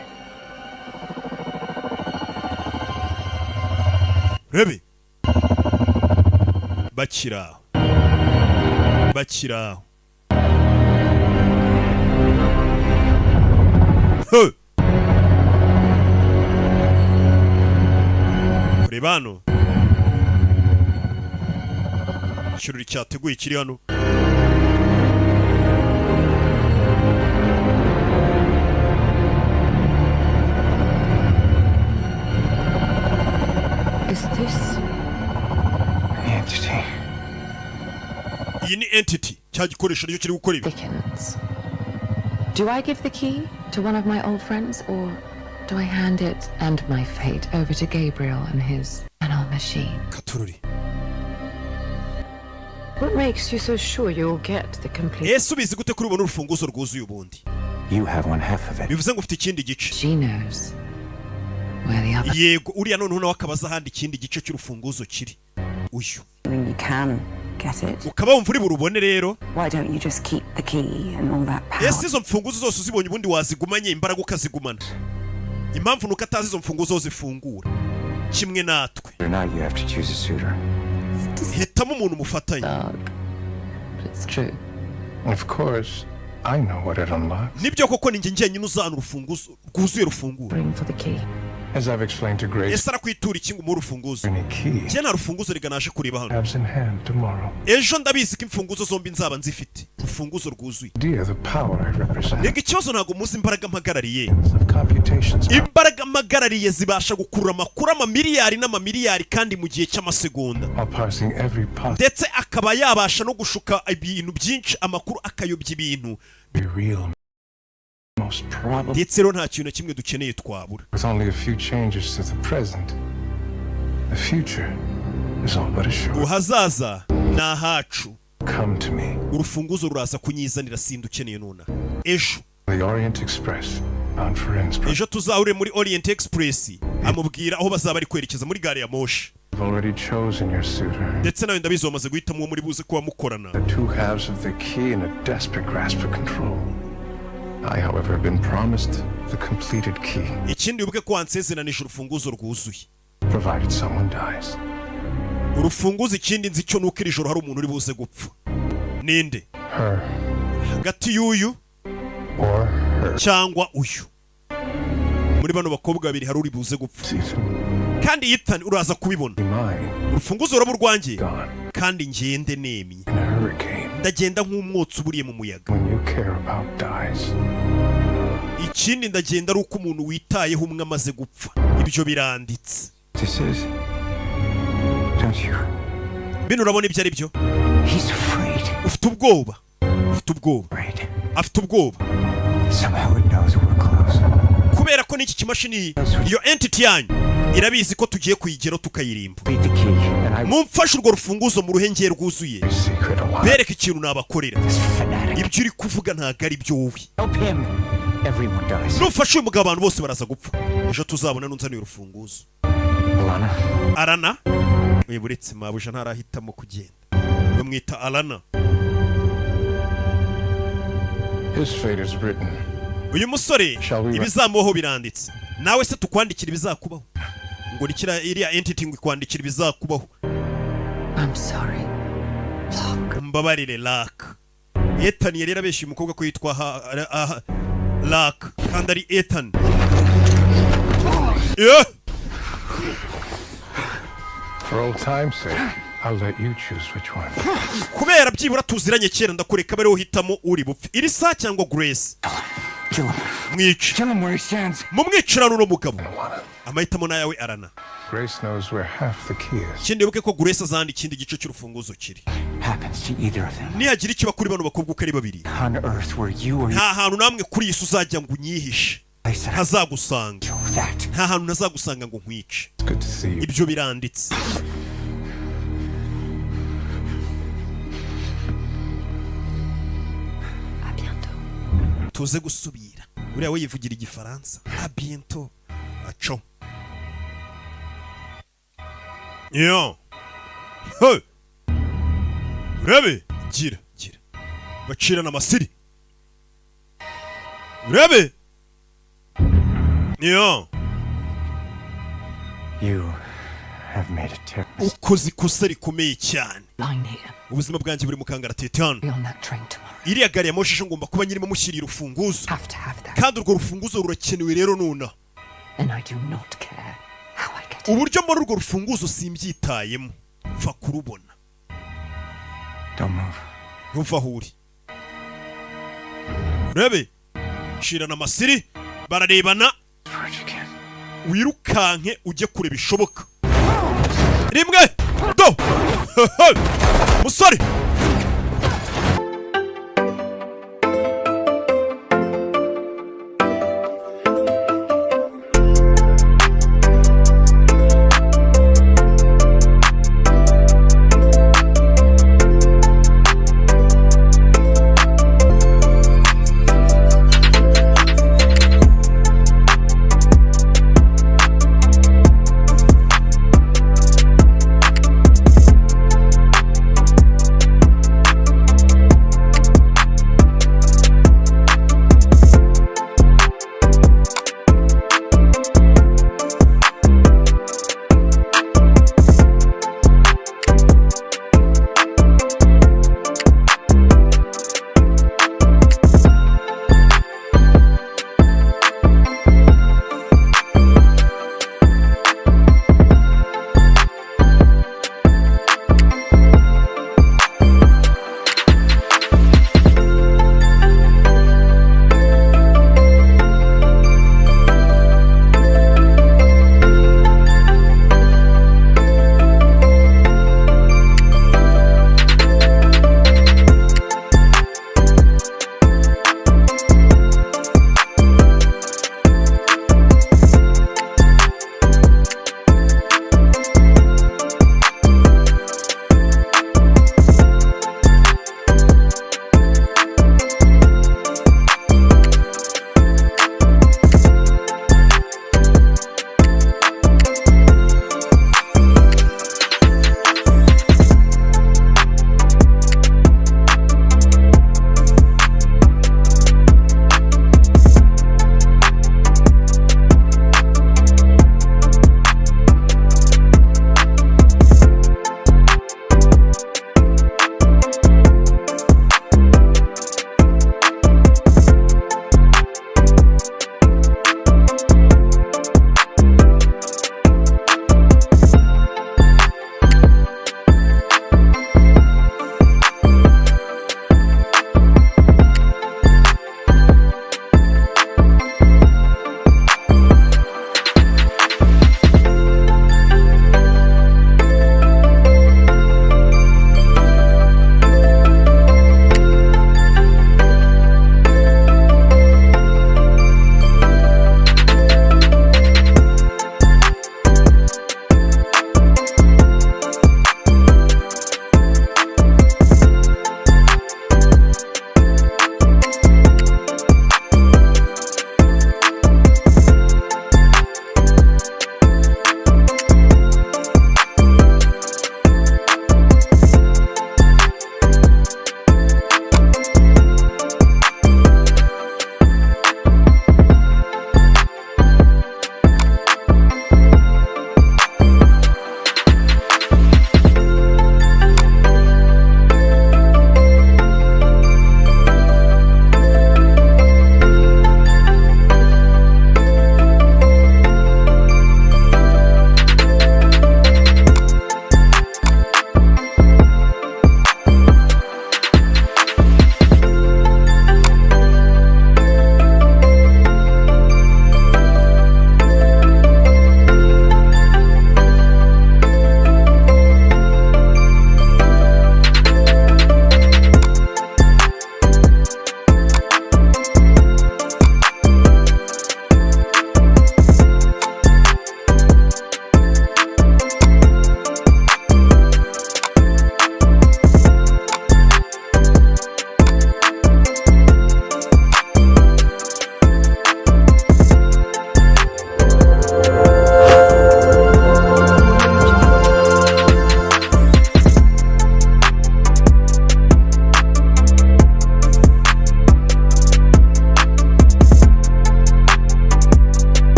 Rebe bakira Rebano ikirori cyateguye kiri hano. Is this entity? Iyi ni entity cya gikoresho nicyo kiri gukora ibi. Do I give the key to one of my old friends or do I hand it and my fate over to Gabriel and his nano machine? Katururi. What makes you so sure you'll get the complete? Ese ubizi gute kuri ubona urufunguzo rwuzuye ubundi? You have one half of it. Bivuze ngo ufite ikindi gice. She knows where the other. Yego uriya none wakabaza handi ikindi gice cy'urufunguzo kiri. Uyu. You can get it. Ukaba wumva uri burubone rero. Why don't you just keep the key and all that power? Ese izo mfunguzo zose uzibonye ubundi wazigumanye imbaraga ukazigumana. Impamvu nuko atazi izo mfunguzo zifungura. Kimwe natwe. Now you have to choose a suitor. Hitamo umuntu mufatanye. It's true. Of course, I know what it unlocks. Nibyo koko ninjye njyenyine uzana urufunguzo rwuzuye rufungura. Bring for the key. As I've explained to Grace, Ese arakwitura iki ngo mu rufunguzo? Njye nta rufunguzo riganaje kureba hano. Habs in hand tomorrow. Ejo ndabizi ko imfunguzo zombi nzaba nzifite. Urufunguzo rwuzuye. Dear, the power I represent. Nega ikibazo ntago muzi imbaraga mpagarariye. Computations. Imbaraga mpagarariye zibasha gukurura amakuru amamiliyari n'amamiliyari kandi mu gihe cy'amasegonda. Parsing every part. Ndetse akaba yabasha no gushuka ibintu byinshi amakuru akayobya ibintu. Be real. Most probably. Ndetse rero nta kintu kimwe dukeneye twabura. With only a few changes to the present, the future is all but assured. Uhazaza na hacu. Come to me. Urufunguzo ruraza kunyizanira sindi ukeneye nona. Ejo. The Orient Express bound for Innsbruck. Ejo tuzahure muri Orient Express amubwira aho bazaba ari kwerekeza muri gare ya moshi. You've already chosen your suitor. Ndetse nawe ndabizi wamaze guhitamo uwo muri buze kuba mukorana. The two halves of the key in a desperate grasp for control. I, however, have been promised the completed key. Ikindi ubuke ko wansezeranije urufunguzo rwuzuye. Provided someone dies. Urufunguzo ikindi nzi cyo nuko iri joro hari umuntu uri buze gupfa. Ninde? Her. Hagati y'uyu or her. Cyangwa uyu. Muri bano bakobwa babiri hari uri buze gupfa. Kandi yitani uraza kubibona. Urufunguzo rabo rwanjye. Kandi ngende nemye. Ndagenda nk'umwotsi uburiye mu muyaga. Ikindi ndagenda ari uko umuntu witayeho umwe amaze gupfa. Ibyo biranditse. Bino urabona ibyo ari byo? Ufite ubwoba. Afite ubwoba. Kubera ko n'iki kimashini iyo entity yanyu irabizi ko tugiye kuyigeraho tukayirimba. Mumfashe urwo rufunguzo mu ruhengeri rwuzuye. Bereka ikintu nabakorera. Ibyo uri kuvuga ntago ari byo wowe. Nufashe uyu mugabo abantu bose baraza gupfa. Ejo tuzabona nunzaniye urufunguzo. Arana? Weburetse mabuja ntarahitamo kugenda. Bamwita Alana. His fate is written. Uyu musore ibizamuho biranditse. Nawe se tukwandikira ibizakubaho. Ngo rikira iriya entity ngo ikwandikira ibizakubaho. I'm sorry. Mbabarire Lak. Yetani yari abeshye umukobwa ko yitwa Lak kandi ari Ethan. Yeah. For old time's sake, I'll let you choose which one. Kubera byibura tuziranye kera ndakureka bari uhitamo uri bupfe. Irisa cyangwa Grace? Mwica. Kill him where he stands. Mumwicirano no mugabo. Amahitamo nayawe arana. Grace knows where half the key is. Kindi buke ko Grace azandi ikindi gice cy'urufunguzo kiri. Happens to either of them. Nihagira ikiba kuri bano bakobwa uko ari babiri. On earth where you are. Nta hantu namwe kuri iyi uzajya ngo unyihishe. Ntazagusanga. Nta hantu ntazagusanga ngo nkwice. Ibyo biranditse. Tuze gusubira. Uriya we yivugira igifaransa. A bientôt. Acho. Yo. Hey. Urebe. Gira. Bacirana amasiri. Urebe. Yo. You have made a terrible. Ukoze ikosa rikomeye cyane. Ubuzima bwanjye buri mu kangaratete hano. Iriya gari ya moshi ngomba kuba nyirimo mushyirira urufunguzo. Kandi urwo rufunguzo rurakenewe rero nona. Uburyo mbona urwo rufunguzo simbyitayemo. Mfa kurubona. Ntuva aho uri. Urebe. Shirana amasiri. Bararebana. Wirukanke ujye kure bishoboka. Rimwe. Do. Musore.